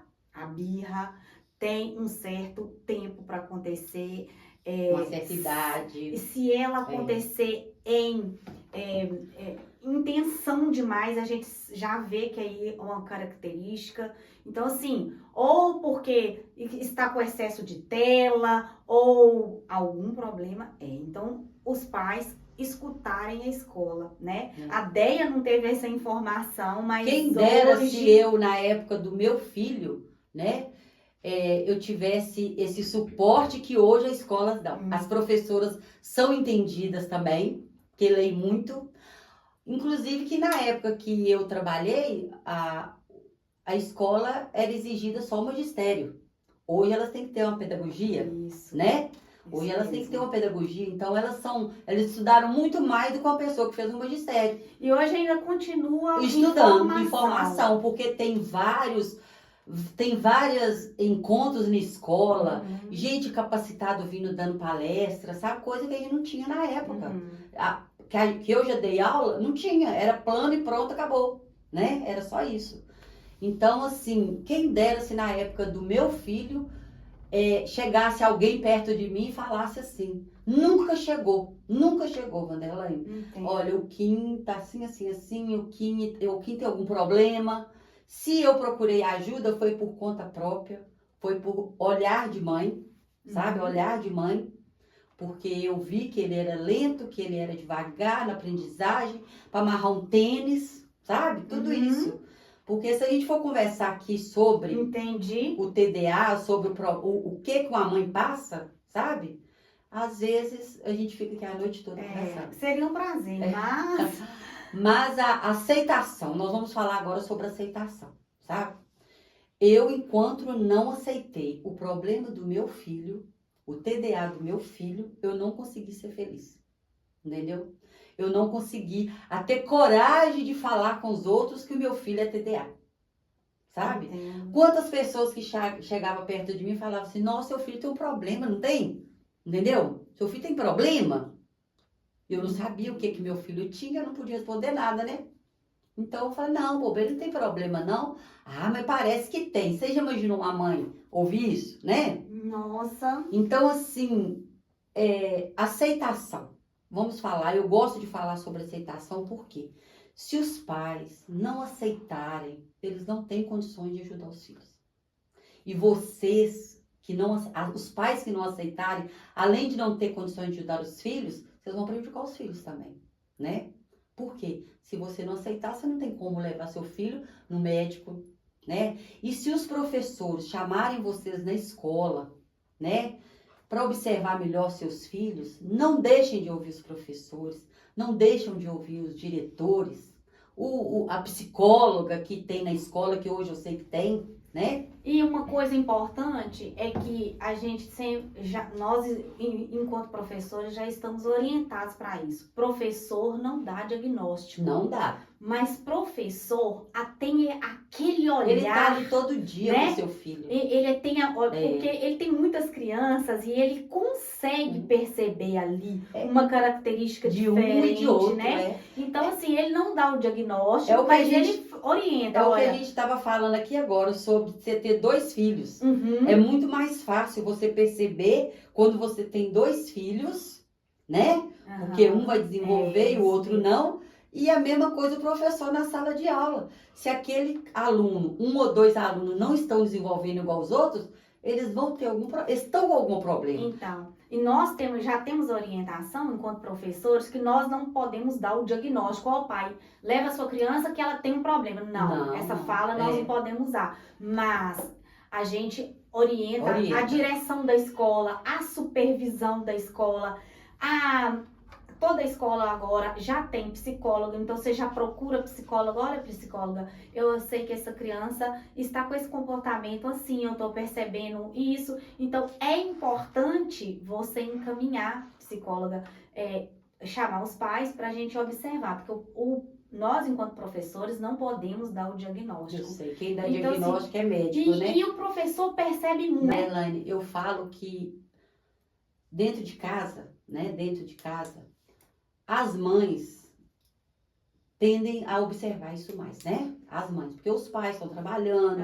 S2: tem um certo tempo para acontecer.
S3: Uma certa idade.
S2: E se ela acontecer em intenção demais, a gente já vê que aí é uma característica. Então, assim, ou porque está com excesso de tela, ou algum problema. Então, os pais escutarem a escola, né? A Deia não teve essa informação, mas
S3: quem dera se eu, na época do meu filho, né? Eu tivesse esse suporte que hoje as escolas dão. As professoras são entendidas também, que leem muito. Inclusive que na época que eu trabalhei, a escola era exigida só o magistério. Hoje elas têm que ter uma pedagogia, né? Hoje elas têm que ter uma pedagogia, então elas estudaram muito mais do que uma pessoa que fez um magistério.
S2: E hoje ainda continua
S3: estudando informação, porque tem vários encontros na escola, gente capacitada vindo dando palestra, sabe? Coisa que a gente não tinha na época. Que eu já dei aula, não tinha, era plano e pronto, acabou, né? Era só isso. Então, assim, quem dera se na época do meu filho chegasse alguém perto de mim e falasse assim. Nunca chegou, Wanderlaine. Olha, o Kim tá assim, assim, assim, o Kim tem algum problema. Se eu procurei ajuda, foi por conta própria, foi por olhar de mãe, sabe? Olhar de mãe, porque eu vi que ele era lento, que ele era devagar na aprendizagem, para amarrar um tênis, sabe? Tudo isso. Porque se a gente for conversar aqui sobre o TDA, sobre o que uma mãe passa, sabe? Às vezes a gente fica aqui a noite toda conversando.
S2: Seria um prazer, mas...
S3: Mas a aceitação, nós vamos falar agora sobre aceitação, sabe? Eu, enquanto não aceitei o problema do meu filho, o TDA do meu filho, eu não consegui ser feliz, entendeu? Eu não consegui ter coragem de falar com os outros que o meu filho é TDA, sabe? Quantas pessoas que chegavam perto de mim e falavam assim, nossa, seu filho tem um problema, não tem? Entendeu? Seu filho tem problema? Eu não sabia o que meu filho tinha, eu não podia responder nada, né? Então eu falei, não, bobeira, não tem problema, não. Mas parece que tem. Você já imaginou uma mãe ouvir isso, né?
S2: Nossa.
S3: Então, assim, aceitação. Vamos falar, eu gosto de falar sobre aceitação, porque se os pais não aceitarem, eles não têm condições de ajudar os filhos. E vocês, os pais que não aceitarem, além de não ter condições de ajudar os filhos, vocês vão prejudicar os filhos também, né? Por quê? Se você não aceitar, você não tem como levar seu filho no médico, né? E se os professores chamarem vocês na escola né? Para observar melhor seus filhos, não deixem de ouvir os professores, não deixem de ouvir os diretores, a psicóloga que tem na escola, que hoje eu sei que tem, né?
S2: E uma coisa importante é que a gente nós, enquanto professores, já estamos orientados para isso. Professor não dá diagnóstico.
S3: Não dá.
S2: Mas professor tem aquele olhar.
S3: Ele tá ali todo dia,
S2: né?
S3: com seu filho.
S2: Porque ele tem muitas crianças e ele consegue perceber ali uma característica
S3: de
S2: diferente,
S3: um e de outro,
S2: né? Então, assim, ele não dá o diagnóstico,
S3: É o que
S2: mas ele orienta.
S3: É o que a gente estava falando aqui agora, sobre você ter 2 filhos.
S2: Uhum.
S3: É muito mais fácil você perceber quando você tem 2 filhos, né? Porque um vai desenvolver e o outro não. E a mesma coisa o professor na sala de aula. Se aquele aluno, 1 ou 2 alunos não estão desenvolvendo igual os outros, eles vão ter estão com algum problema.
S2: Então, e nós já temos orientação, enquanto professores, que nós não podemos dar o diagnóstico ao pai. Leva a sua criança que ela tem um problema. Não, essa fala nós não podemos usar. Mas a gente orienta a direção da escola, a supervisão da escola, toda a escola agora já tem psicóloga, então você já procura psicóloga. Olha, psicóloga, eu sei que essa criança está com esse comportamento assim, eu estou percebendo isso. Então, é importante você encaminhar psicóloga, chamar os pais para a gente observar, porque nós, enquanto professores, não podemos dar o diagnóstico.
S3: Eu sei, quem dá diagnóstico assim, é médico, né?
S2: E o professor percebe muito.
S3: Elaine, eu falo que dentro de casa, as mães tendem a observar isso mais, né? As mães, porque os pais estão trabalhando,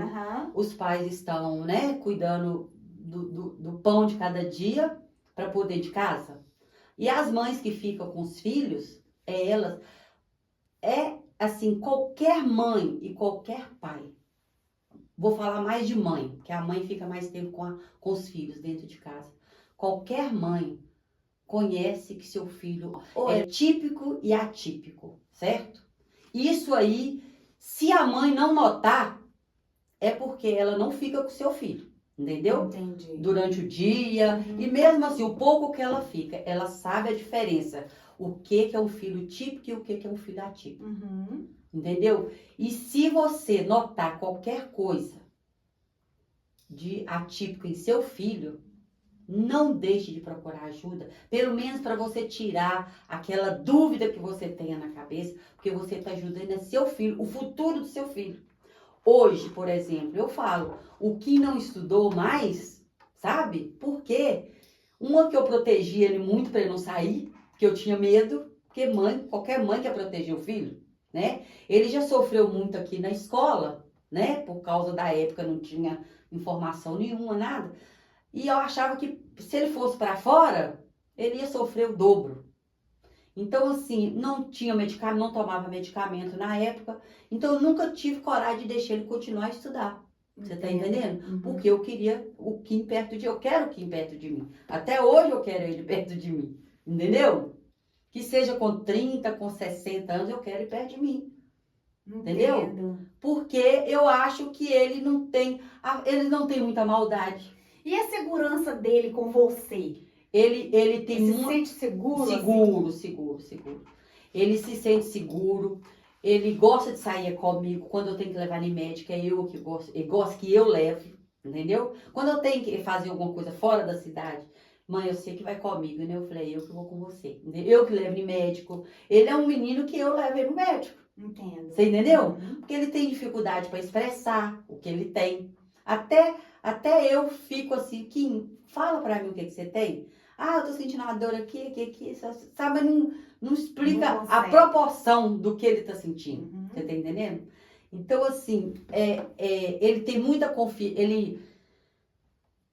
S3: os pais estão, né, cuidando do pão de cada dia para pôr dentro de casa. E as mães que ficam com os filhos, assim, qualquer mãe e qualquer pai. Vou falar mais de mãe, que a mãe fica mais tempo com os filhos dentro de casa. Qualquer mãe conhece que seu filho é típico e atípico, certo? Isso aí, se a mãe não notar, é porque ela não fica com seu filho, entendeu?
S2: Entendi.
S3: Durante o dia, e mesmo assim, o pouco que ela fica, ela sabe a diferença. O que é um filho típico e o que é um filho atípico. Entendeu? E se você notar qualquer coisa de atípico em seu filho, não deixe de procurar ajuda, pelo menos para você tirar aquela dúvida que você tenha na cabeça, porque você está ajudando seu filho, o futuro do seu filho. Hoje, por exemplo, eu falo, o que não estudou mais, sabe? Por quê? Uma que eu protegi ele muito para ele não sair, porque eu tinha medo, porque qualquer mãe quer proteger o filho, né? Ele já sofreu muito aqui na escola, né? Por causa da época não tinha informação nenhuma, nada. E eu achava que se ele fosse para fora, ele ia sofrer o dobro. Então, assim, não tinha medicamento, não tomava medicamento na época. Então, eu nunca tive coragem de deixar ele continuar a estudar. Você tá entendendo? Porque eu queria o Kim perto eu quero o Kim perto de mim. Até hoje eu quero ele perto de mim. Entendeu? Que seja com 30, com 60 anos, eu quero ele perto de mim. Entendeu? Porque eu acho que ele não tem muita maldade.
S2: E a segurança dele com você?
S3: Ele tem
S2: muito... se sente seguro?
S3: Seguro. Ele se sente seguro. Ele gosta de sair comigo. Quando eu tenho que levar ele médico, é eu que gosto. Ele gosta que eu leve, entendeu? Quando eu tenho que fazer alguma coisa fora da cidade, mãe, eu sei que vai comigo, né? Eu falei, eu que vou com você. Eu que levo ele médico. Ele é um menino que eu levo ele no médico.
S2: Entendo.
S3: Você entendeu? Porque ele tem dificuldade para expressar o que ele tem. Até eu fico assim, Kim, fala pra mim o que você tem. Eu tô sentindo uma dor aqui, sabe? Mas não explica a proporção do que ele tá sentindo. Você tá entendendo? Então, assim, ele tem muita confiança,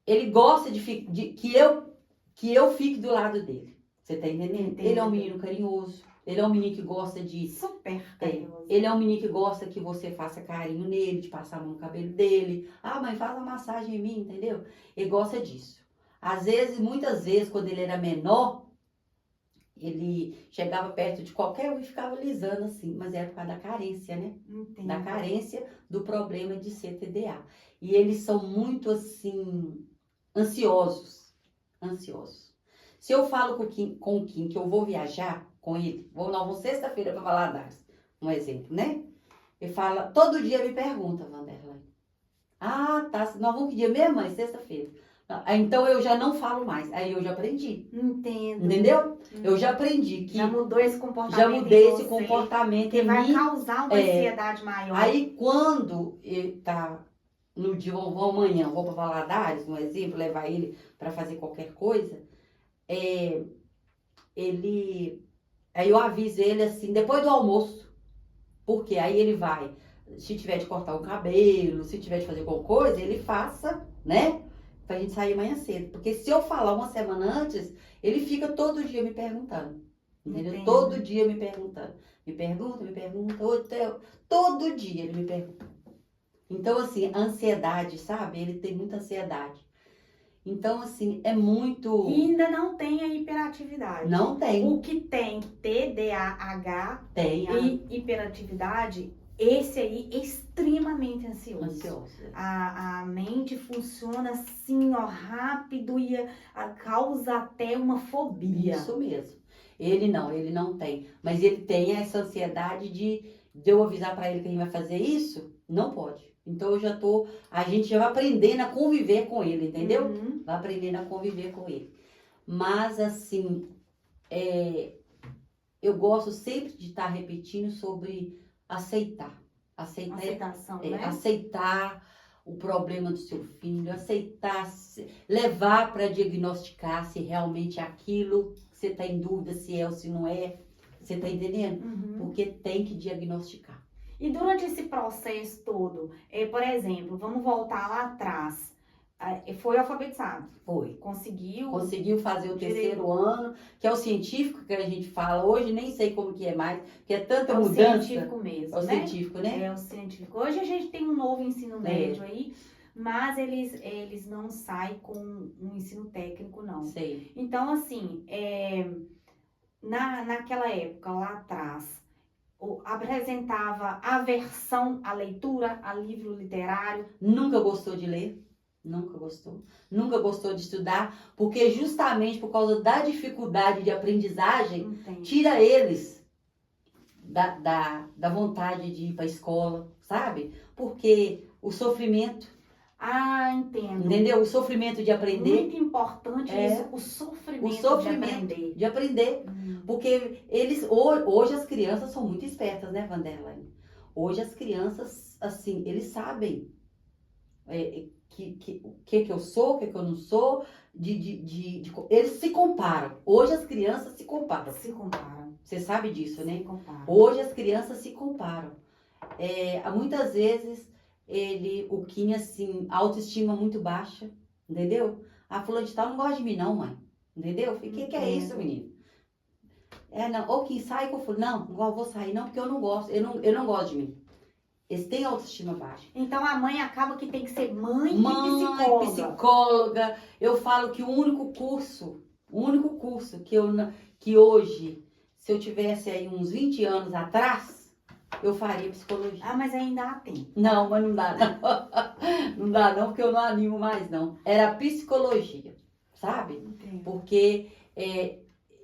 S3: ele gosta de que eu fique do lado dele. Você tá entendendo?
S2: Entendo.
S3: Ele é um menino carinhoso. Ele é um menino que gosta de...
S2: Super carinhoso.
S3: Ele é um menino que gosta que você faça carinho nele, de passar a mão no cabelo dele. Mãe, faz uma massagem em mim, entendeu? Ele gosta disso. Muitas vezes, quando ele era menor, ele chegava perto de qualquer um e ficava lisando assim. Mas era por causa da carência, né?
S2: Entendo.
S3: Da carência do problema de ser TDA. E eles são muito, assim, ansiosos. Se eu falo com o Kim que eu vou viajar com ele, vou sexta-feira para Valadares, um exemplo, né? Ele fala, todo dia me pergunta, Vanderlei. Ah, tá, nós vamos que dia mesmo, mãe? Sexta-feira. Então eu já não falo mais, aí eu já aprendi.
S2: Entendo.
S3: Entendeu? Eu já aprendi que...
S2: Já mudou esse comportamento.
S3: Já mudei esse comportamento
S2: que vai causar uma ansiedade maior.
S3: Aí quando ele tá no dia, vou amanhã, vou para Valadares, um exemplo, levar ele para fazer qualquer coisa, aí eu aviso ele assim, depois do almoço, porque aí ele vai, se tiver de cortar o cabelo, se tiver de fazer qualquer coisa, ele faça, né? Pra gente sair amanhã cedo. Porque se eu falar uma semana antes, ele fica todo dia me perguntando. Entendeu?
S2: Entendi.
S3: Todo dia me perguntando. Me pergunta, todo dia ele me pergunta. Então, assim, a ansiedade, sabe? Ele tem muita ansiedade. Então, assim, é muito...
S2: E ainda não tem a hiperatividade.
S3: Não tem.
S2: O que tem TDAH
S3: Tem.
S2: e hiperatividade, esse aí é extremamente ansioso. A mente funciona assim, ó, rápido e causa até uma fobia.
S3: Isso mesmo. Ele não tem. Mas ele tem essa ansiedade de eu avisar pra ele que a gente vai fazer isso, não pode. Então a gente já vai aprendendo a conviver com ele, entendeu?
S2: Uhum.
S3: Vai aprendendo a conviver com ele. Mas assim, eu gosto sempre de estar repetindo sobre aceitar.
S2: Aceitação, né?
S3: Aceitar o problema do seu filho, levar para diagnosticar se realmente é aquilo que você está em dúvida, se é ou se não é. Você está entendendo?
S2: Uhum.
S3: Porque tem que diagnosticar.
S2: E durante esse processo todo, por exemplo, vamos voltar lá atrás, foi alfabetizado?
S3: Foi.
S2: Conseguiu
S3: fazer o terceiro ano, que é o científico que a gente fala hoje, nem sei como que é mais, porque é tanta mudança.
S2: É o científico mesmo,
S3: É o
S2: né?
S3: científico, né?
S2: É o científico. Hoje a gente tem um novo ensino médio aí, mas eles não saem com um ensino técnico, não.
S3: Sei.
S2: Então, assim, naquela época, lá atrás, apresentava aversão à leitura, a livro literário.
S3: Nunca gostou de ler, nunca gostou de estudar, porque justamente por causa da dificuldade de aprendizagem,
S2: Entendi.
S3: tira eles da vontade de ir para a escola, sabe? Porque o sofrimento,
S2: Ah, entendo.
S3: entendeu? O sofrimento de aprender.
S2: Muito importante isso, o sofrimento
S3: de aprender. Porque hoje as crianças são muito espertas, né, Vanderlei? Hoje as crianças, assim, eles sabem o que eu sou, o que eu não sou, eles se comparam. Hoje as crianças se comparam. Você sabe disso, né? Hoje as crianças se comparam. Muitas vezes o Kim, assim, autoestima muito baixa, entendeu? A fulana de tal não gosta de mim não, mãe. Entendeu? O que é isso, menino? Ou Kim sai com fulano. Não, igual eu vou sair não, porque eu não gosto. Eu não gosto de mim. Eles têm autoestima baixa.
S2: Então a mãe acaba que tem que ser mãe
S3: e psicóloga. Eu falo que o único curso que hoje, se eu tivesse aí uns 20 anos atrás, eu faria psicologia.
S2: Ah, mas ainda há tempo.
S3: Não, mas não dá não. Não dá não, porque eu não animo mais não. Era psicologia, sabe?
S2: Entendi.
S3: Porque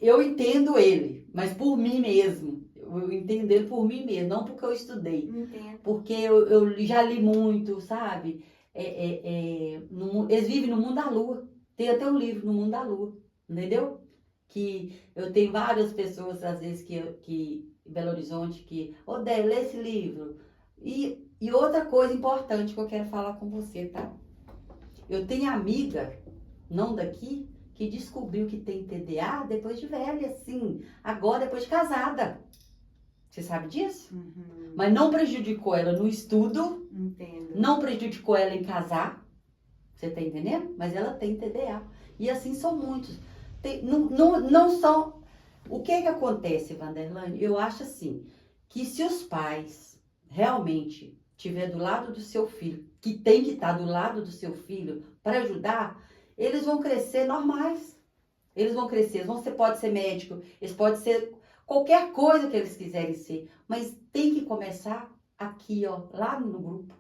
S3: eu entendo ele, mas por mim mesmo. Eu entendo ele por mim mesmo, não porque eu estudei.
S2: Entendo.
S3: Porque eu já li muito, sabe? Eles vivem no mundo da lua. Tem até um livro, No Mundo da Lua, entendeu? Que eu tenho várias pessoas, às vezes, que em Belo Horizonte, que... Odéia, lê esse livro. E outra coisa importante que eu quero falar com você, tá? Eu tenho amiga, não daqui, que descobriu que tem TDA depois de velha, assim. Agora, depois de casada. Você sabe disso?
S2: Uhum.
S3: Mas não prejudicou ela no estudo.
S2: Entendo.
S3: Não prejudicou ela em casar. Você tá entendendo? Mas ela tem TDA. E assim são muitos. Não são... O que acontece, Vanderlei? Eu acho assim, que se os pais realmente estiver do lado do seu filho, que tem que estar do lado do seu filho para ajudar, eles vão crescer normais. Eles vão crescer. Pode ser médico, eles podem ser qualquer coisa que eles quiserem ser. Mas tem que começar aqui, ó, lá no grupo.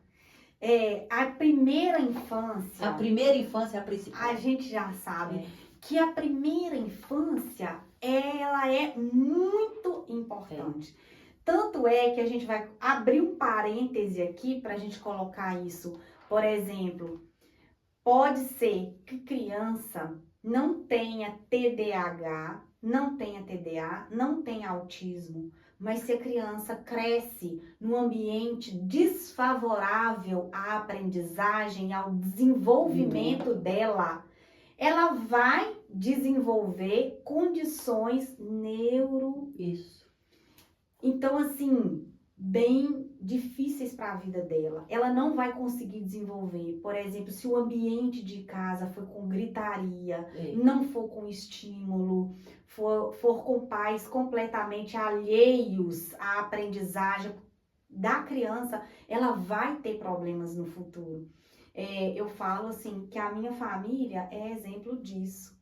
S2: A primeira infância...
S3: A primeira infância é a principal.
S2: A gente já sabe que a primeira infância, ela é muito importante. Tanto é que a gente vai abrir um parêntese aqui para a gente colocar isso. Por exemplo, pode ser que criança não tenha TDAH, não tenha TDA, não tenha autismo, mas se a criança cresce num ambiente desfavorável à aprendizagem, ao desenvolvimento dela, ela vai desenvolver condições
S3: Isso.
S2: Então, assim, bem difíceis para a vida dela. Ela não vai conseguir desenvolver. Por exemplo, se o ambiente de casa for com gritaria, não for com estímulo, for com pais completamente alheios à aprendizagem da criança, ela vai ter problemas no futuro. Eu falo assim que a minha família é exemplo disso.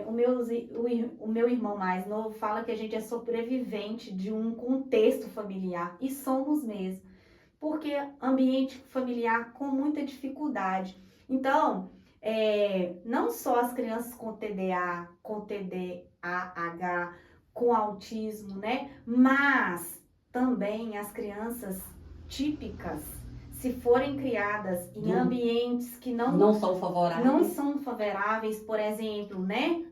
S2: O meu irmão mais novo fala que a gente é sobrevivente de um contexto familiar, e somos mesmo, porque ambiente familiar com muita dificuldade. Então, não só as crianças com TDA, com TDAH, com autismo, né? Mas também as crianças típicas, se forem criadas em ambientes que não são favoráveis, por exemplo, né,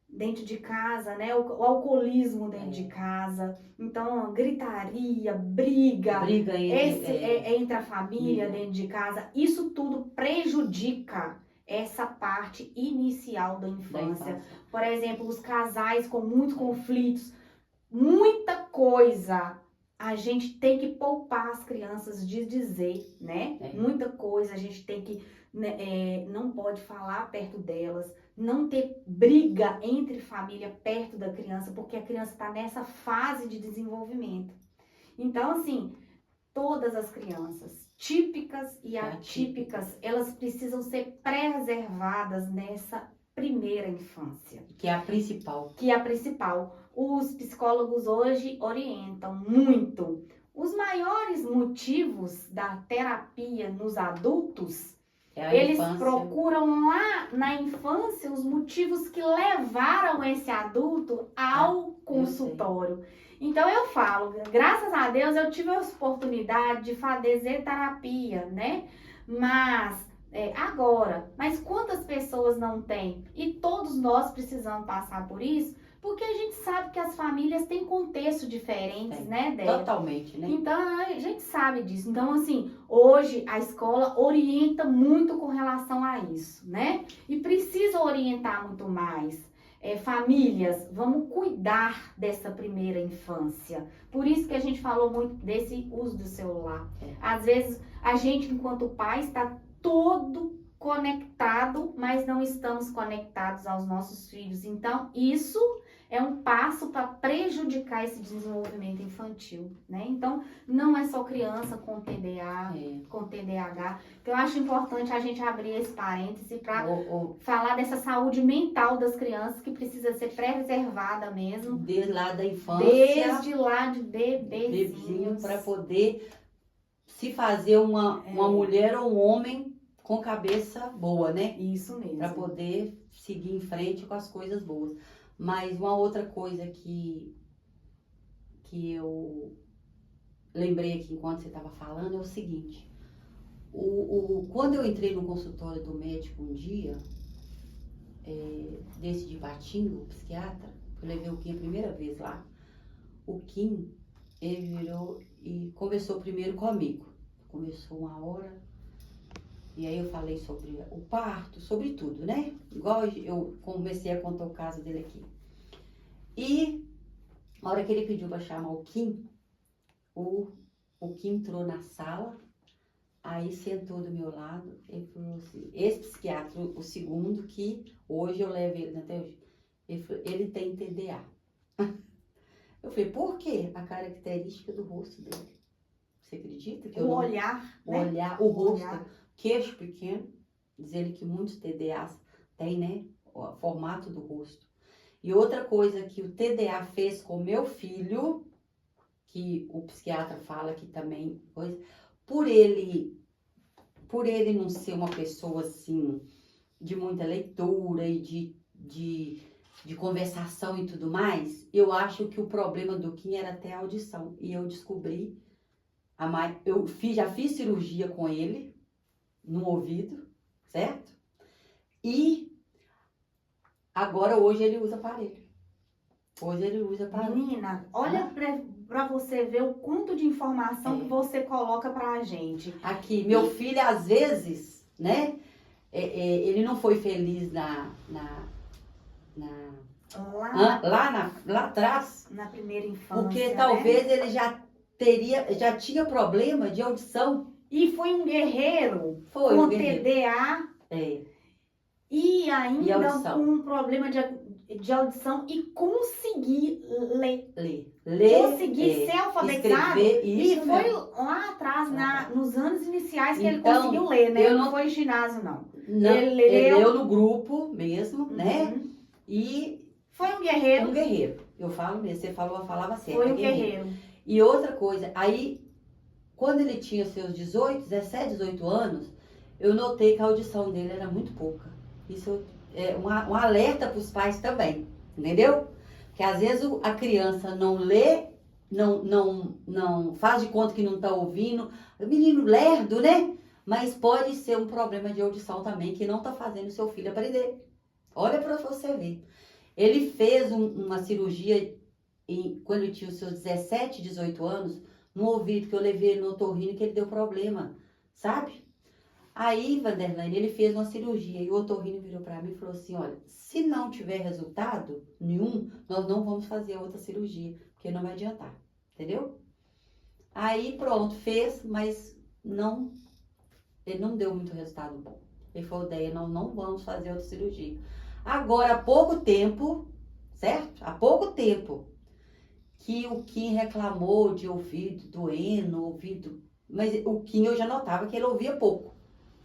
S2: dentro de casa, né, o alcoolismo dentro de casa, então gritaria, briga entre a família dentro de casa, isso tudo prejudica essa parte inicial da infância. Por exemplo, os casais com muitos conflitos, muita coisa. A gente tem que poupar as crianças de dizer, né? Muita coisa a gente tem que... não pode falar perto delas, não ter briga entre família perto da criança, porque a criança está nessa fase de desenvolvimento. Então, assim, todas as crianças, típicas e atípicas, elas precisam ser preservadas nessa primeira infância.
S3: Que é a principal.
S2: Os psicólogos hoje orientam muito. Os maiores motivos da terapia nos adultos, eles procuram lá na infância os motivos que levaram esse adulto ao consultório. Então eu falo, graças a Deus eu tive a oportunidade de fazer terapia, né? Mas quantas pessoas não têm? E todos nós precisamos passar por isso, porque a gente sabe que as famílias têm contextos diferentes, né, Débora?
S3: Totalmente, né?
S2: Então, a gente sabe disso. Então, assim, hoje a escola orienta muito com relação a isso, né? E precisa orientar muito mais. Famílias, vamos cuidar dessa primeira infância. Por isso que a gente falou muito desse uso do celular. Às vezes, a gente, enquanto pai, está todo conectado, mas não estamos conectados aos nossos filhos. Então, isso é um passo para prejudicar esse desenvolvimento infantil, né? Então, não é só criança com TDA, com TDAH. Então, eu acho importante a gente abrir esse parêntese para falar dessa saúde mental das crianças, que precisa ser preservada mesmo.
S3: Desde lá da infância.
S2: Desde lá de bebezinhos.
S3: Para poder se fazer uma mulher ou um homem com cabeça boa, né?
S2: Isso mesmo.
S3: Para poder seguir em frente com as coisas boas. Mas uma outra coisa que eu lembrei aqui enquanto você estava falando é o seguinte. Quando eu entrei no consultório do médico um dia, desse de Patinga, o psiquiatra, eu levei o Kim a primeira vez lá, o Kim, ele virou e conversou primeiro comigo. Começou 1 hora, e aí eu falei sobre o parto, sobre tudo, né? Igual eu comecei a contar o caso dele aqui. E na hora que ele pediu para chamar o Kim, o Kim entrou na sala, aí sentou do meu lado, ele falou assim, esse psiquiatra, o segundo, que hoje eu levo ele até hoje, ele falou, ele tem TDA. Eu falei, por quê? A característica do rosto dele. Você acredita? Que
S2: olhar,
S3: o olhar, o rosto, queixo pequeno, diz ele que muitos TDAs têm, né? O formato do rosto. E outra coisa que o TDA fez com meu filho, que o psiquiatra fala que também, por ele não ser uma pessoa assim, de muita leitura e de conversação e tudo mais, eu acho que o problema do Kim era até a audição. E eu descobri, já fiz cirurgia com ele, no ouvido, certo? E agora, hoje, ele usa aparelho.
S2: Menina, olha pra você ver o quanto de informação que você coloca pra gente.
S3: Aqui, meu filho, às vezes, né? Ele não foi feliz lá atrás.
S2: Na primeira infância,
S3: porque talvez ele já tinha problema de audição.
S2: E foi um guerreiro com TDA. E ainda com um problema de audição e conseguir ler. Conseguir ser alfabetizado. E foi lá atrás, nos anos iniciais, que ele conseguiu ler, né? Não foi ginásio, não.
S3: Ele leu no grupo mesmo, né? E
S2: foi um guerreiro.
S3: Um guerreiro. Eu falo mesmo, você falava certo.
S2: Foi um guerreiro.
S3: E outra coisa, aí, quando ele tinha seus 17, 18 anos, eu notei que a audição dele era muito pouca. Isso é um alerta para os pais também, entendeu? Que às vezes a criança não lê, não faz de conta que não está ouvindo. O menino lerdo, né? Mas pode ser um problema de audição também, que não está fazendo o seu filho aprender. Olha para você ver. Ele fez uma cirurgia quando ele tinha os seus 17, 18 anos, no ouvido, que eu levei ele no otorrino, que ele deu problema, sabe? Aí, Vanderlane, ele fez uma cirurgia e o otorrino virou para mim e falou assim, olha, se não tiver resultado nenhum, nós não vamos fazer a outra cirurgia, porque não vai adiantar, entendeu? Aí, pronto, fez, mas ele não deu muito resultado bom. Ele falou, Deia, nós não vamos fazer outra cirurgia. Agora, há pouco tempo, certo? Há pouco tempo que o Kim reclamou de ouvido doendo, mas o Kim eu já notava que ele ouvia pouco,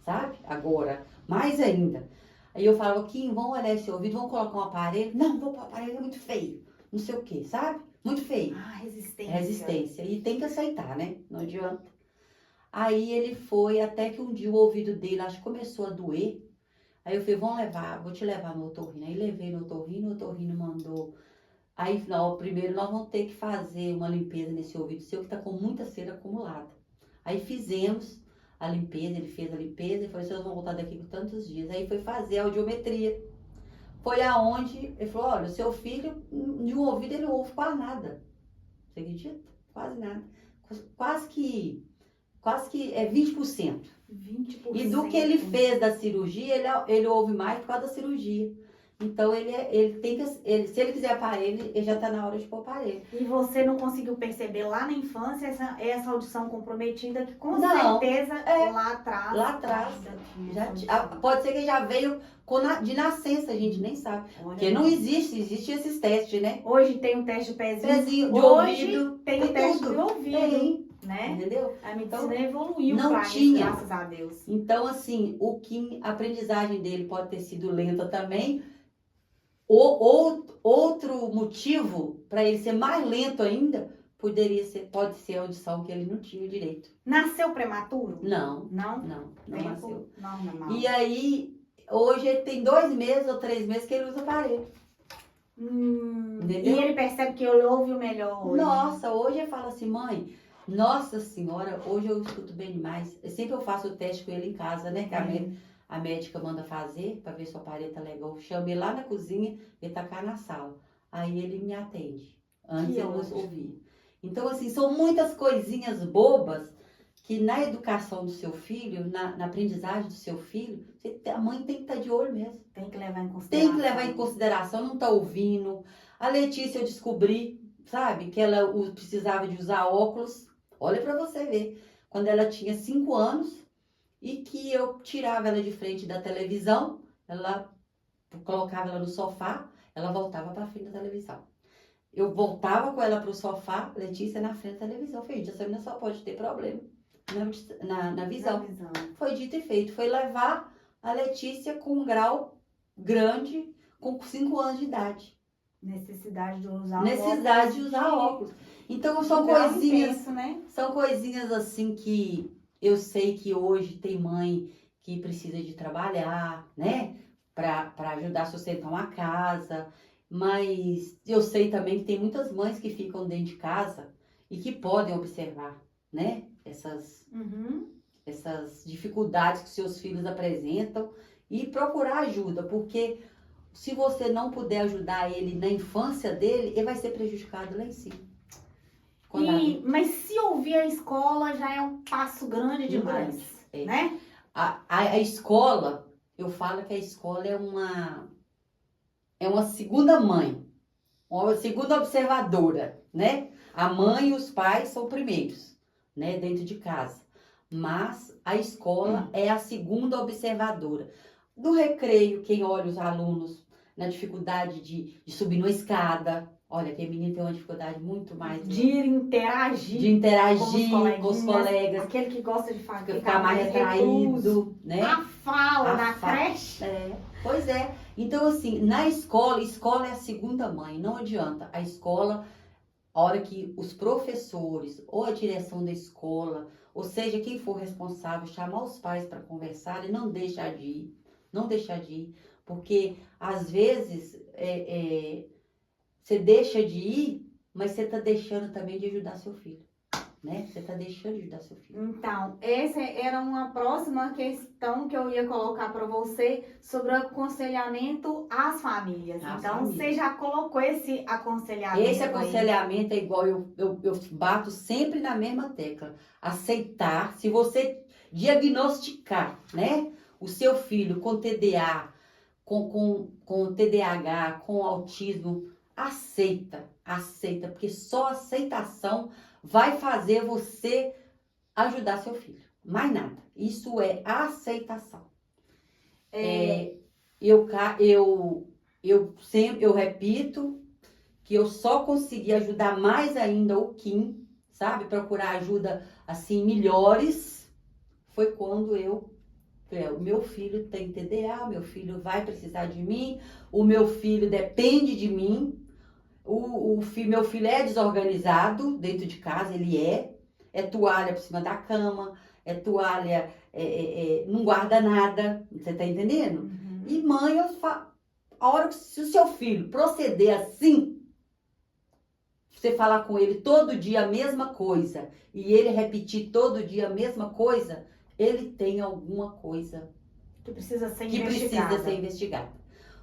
S3: sabe? Agora, mais ainda. Aí eu falava, Kim, vamos olhar esse ouvido, vamos colocar um aparelho. Não, vou pôr o aparelho, é muito feio. Não sei o que, sabe? Muito feio. Resistência. E tem que aceitar, né? Não adianta. Aí ele foi, até que um dia o ouvido dele, acho que começou a doer. Aí eu falei, vou te levar no otorrino. Aí levei no otorrino, o otorrino mandou. Aí, primeiro nós vamos ter que fazer uma limpeza nesse ouvido seu, que tá com muita cera acumulada. Aí fizemos a limpeza, ele fez a limpeza e falou, vocês vão voltar daqui por tantos dias. Aí foi fazer a audiometria. Foi aonde ele falou, olha, o seu filho, de um ouvido ele não ouve quase nada. Você acredita? Quase nada. Quase que é 20%.
S2: 20%.
S3: E do que ele fez da cirurgia, ele ouve mais por causa da cirurgia. Então, ele tem que, se ele quiser aparelho, ele já está na hora de pôr aparelho.
S2: E você não conseguiu perceber lá na infância essa audição comprometida, que com certeza lá atrás.
S3: Pode ser que já veio de nascença, a gente nem sabe. Porque não existe esses testes, né?
S2: Hoje tem o teste de pezinho,
S3: de ouvido.
S2: Tem o teste de ouvido. Né?
S3: Entendeu?
S2: A medicina evoluiu
S3: não
S2: tinha, graças a Deus.
S3: Então, assim, a aprendizagem dele pode ter sido lenta também. Outro motivo para ele ser mais lento ainda pode ser a audição, que ele não tinha direito.
S2: Nasceu prematuro?
S3: Não.
S2: Não
S3: Nasceu.
S2: Não.
S3: E aí, hoje ele tem 2 meses ou 3 meses que ele usa aparelho.
S2: E ele percebe que ele ouve o melhor hoje.
S3: Nossa, hoje ele fala assim, mãe, nossa senhora, hoje eu escuto bem demais. Sempre eu faço o teste com ele em casa, né? Que a médica manda fazer para ver se o aparelho tá legal. Eu chamo ele lá na cozinha, ele tá cá na sala. Aí ele me atende. Antes eu não ouvia. Então, assim, são muitas coisinhas bobas que na educação do seu filho, na aprendizagem do seu filho, a mãe tem que estar de olho mesmo.
S2: Tem que levar em consideração.
S3: Não tá ouvindo. A Letícia eu descobri, sabe, que ela precisava de usar óculos. Olha para você ver. Quando ela tinha 5 anos e que eu tirava ela de frente da televisão, colocava ela no sofá, ela voltava para frente da televisão. Eu voltava com ela pro sofá, Letícia na frente da televisão. Falei, essa menina só pode ter problema na visão. Foi dito e feito. Foi levar a Letícia com um grau grande, com 5 anos de idade.
S2: Necessidade de usar
S3: óculos. Então são coisinhas,
S2: intenso, né?
S3: São coisinhas assim que eu sei que hoje tem mãe que precisa de trabalhar, né? Para ajudar a sustentar uma casa. Mas eu sei também que tem muitas mães que ficam dentro de casa e que podem observar, né? Essas dificuldades que seus filhos apresentam e procurar ajuda, porque se você não puder ajudar ele na infância dele, ele vai ser prejudicado lá em cima.
S2: Mas se ouvir a escola já é um passo grande demais, né?
S3: A escola, eu falo que a escola é uma segunda mãe, uma segunda observadora, né? A mãe e os pais são primeiros, né? Dentro de casa. Mas a escola é a segunda observadora. Do recreio, quem olha os alunos na dificuldade de subir numa escada. Olha, que a menina tem uma dificuldade muito mais
S2: de interagir
S3: com os colegas.
S2: Aquele que gosta de
S3: ficar mais retraído, né?
S2: A fala na creche.
S3: Pois é. Então, assim, na escola é a segunda mãe. Não adianta. A escola, a hora que os professores ou a direção da escola, ou seja, quem for responsável, chamar os pais para conversar e não deixar de ir. Não deixar de ir. Porque, às vezes, você deixa de ir, mas você está deixando também de ajudar seu filho, né? Você está deixando de ajudar seu filho.
S2: Então, essa era uma próxima questão que eu ia colocar para você sobre o aconselhamento às famílias. Você já colocou esse aconselhamento.
S3: Esse aconselhamento é igual, eu bato sempre na mesma tecla. Aceitar, se você diagnosticar, né? O seu filho com TDA, com TDAH, com autismo, aceita, porque só a aceitação vai fazer você ajudar seu filho. Mais nada. Isso é aceitação. Eu repito que eu só consegui ajudar mais ainda o Kim, sabe? Procurar ajuda assim melhores. Foi quando o meu filho tem TDA, meu filho vai precisar de mim, o meu filho depende de mim. Meu filho é desorganizado dentro de casa, ele é toalha por cima da cama, é toalha, não guarda nada, você tá entendendo?
S2: Uhum.
S3: E mãe, a hora que se o seu filho proceder assim, você falar com ele todo dia a mesma coisa, e ele repetir todo dia a mesma coisa, ele tem alguma coisa
S2: que precisa ser
S3: investigada.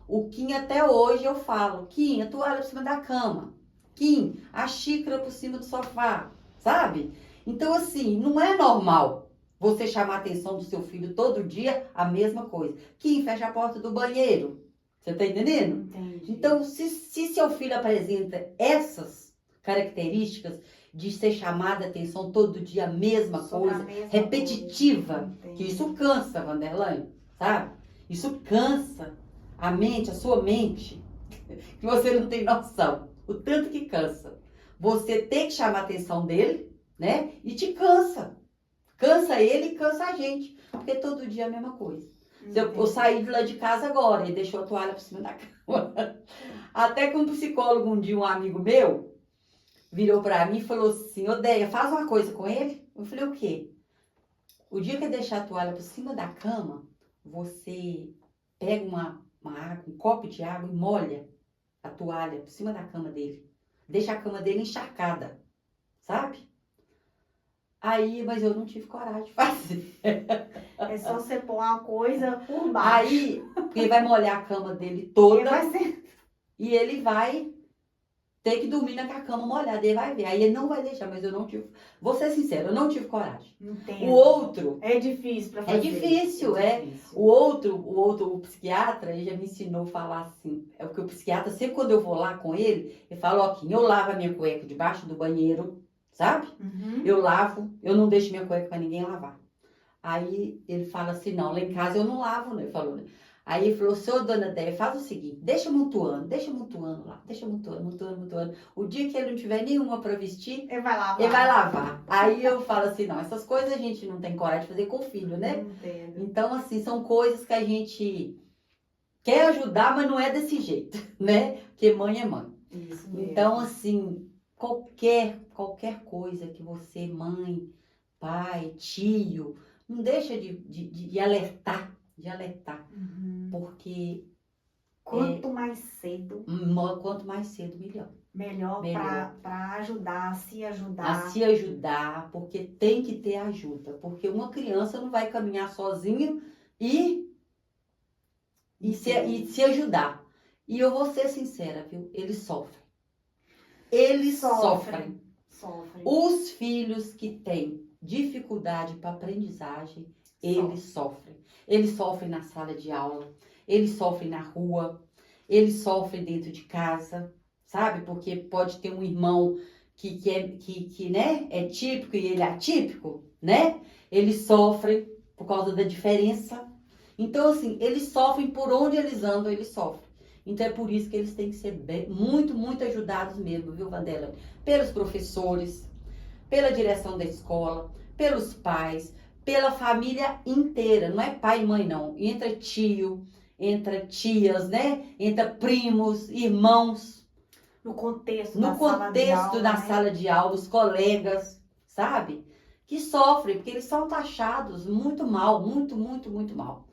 S3: O Kim, até hoje eu falo, Kim, a toalha por cima da cama. Kim, a xícara por cima do sofá, sabe? Então, assim, não é normal você chamar a atenção do seu filho todo dia a mesma coisa. Kim, fecha a porta do banheiro. Você tá entendendo?
S2: Entendi.
S3: Então, se seu filho apresenta essas características de ser chamada a atenção todo dia a mesma coisa, repetitiva, que isso cansa, Vanderlane, sabe? Isso cansa. A sua mente, que você não tem noção, o tanto que cansa. Você tem que chamar a atenção dele, né? E te cansa. Cansa ele e cansa a gente. Porque todo dia é a mesma coisa. Eu saí de lá de casa agora e deixou a toalha por cima da cama. Até que um psicólogo um dia, um amigo meu, virou pra mim e falou assim, Odeia, faz uma coisa com ele. Eu falei, o quê? O dia que eu deixar a toalha por cima da cama, você pega uma água, um copo de água e molha a toalha por cima da cama dele. Deixa a cama dele encharcada, sabe? Aí, mas eu não tive coragem de fazer.
S2: É só você pôr uma coisa por baixo.
S3: Aí, ele vai molhar a cama dele toda e ele vai ter que dormir naquela cama molhada, ele vai ver. Aí ele não vai deixar, mas eu não tive... Vou ser sincera, eu não tive coragem.
S2: Entendo.
S3: O outro...
S2: É difícil pra fazer.
S3: É difícil. O psiquiatra, ele já me ensinou a falar assim. É porque o psiquiatra, sempre quando eu vou lá com ele, ele fala, ó, eu lavo a minha cueca debaixo do banheiro, sabe?
S2: Uhum.
S3: Eu lavo, eu não deixo minha cueca pra ninguém lavar. Aí ele fala assim, não, lá em casa eu não lavo, né? Ele falou, né? Aí ele falou, senhor, dona Déia, faz o seguinte, deixa amontoando lá, deixa amontoando. O dia que ele não tiver nenhuma pra vestir,
S2: ele vai
S3: lavar. Aí eu falo assim, não, essas coisas a gente não tem coragem de fazer com o filho, né?
S2: Entendo.
S3: Então, assim, são coisas que a gente quer ajudar, mas não é desse jeito, né? Porque mãe é mãe.
S2: Isso mesmo.
S3: Então, assim, qualquer coisa que você, mãe, pai, tio, não deixa de alertar, porque
S2: Quanto mais cedo,
S3: quanto mais cedo, melhor.
S2: melhor. Para ajudar, se ajudar.
S3: A se ajudar, porque tem que ter ajuda, porque uma criança não vai caminhar sozinho e se ajudar. E eu vou ser sincera, viu? Eles sofrem. Eles sofrem. Os filhos que têm dificuldade para aprendizagem, eles sofrem. Eles sofrem na sala de aula, eles sofrem na rua, eles sofrem dentro de casa, sabe? Porque pode ter um irmão que né, é típico e ele é atípico, né? Eles sofrem por causa da diferença. Então, assim, eles sofrem por onde eles andam, eles sofrem. Então, é por isso que eles têm que ser muito, muito ajudados mesmo, viu, Vandela? Pelos professores, pela direção da escola, pelos pais, pela família inteira. Não é pai e mãe, não. Entra tio, entra tias, né? Entra primos, irmãos.
S2: No contexto
S3: da sala de aula, os colegas, sabe? Que sofrem, porque eles são taxados muito mal, muito, muito, muito mal.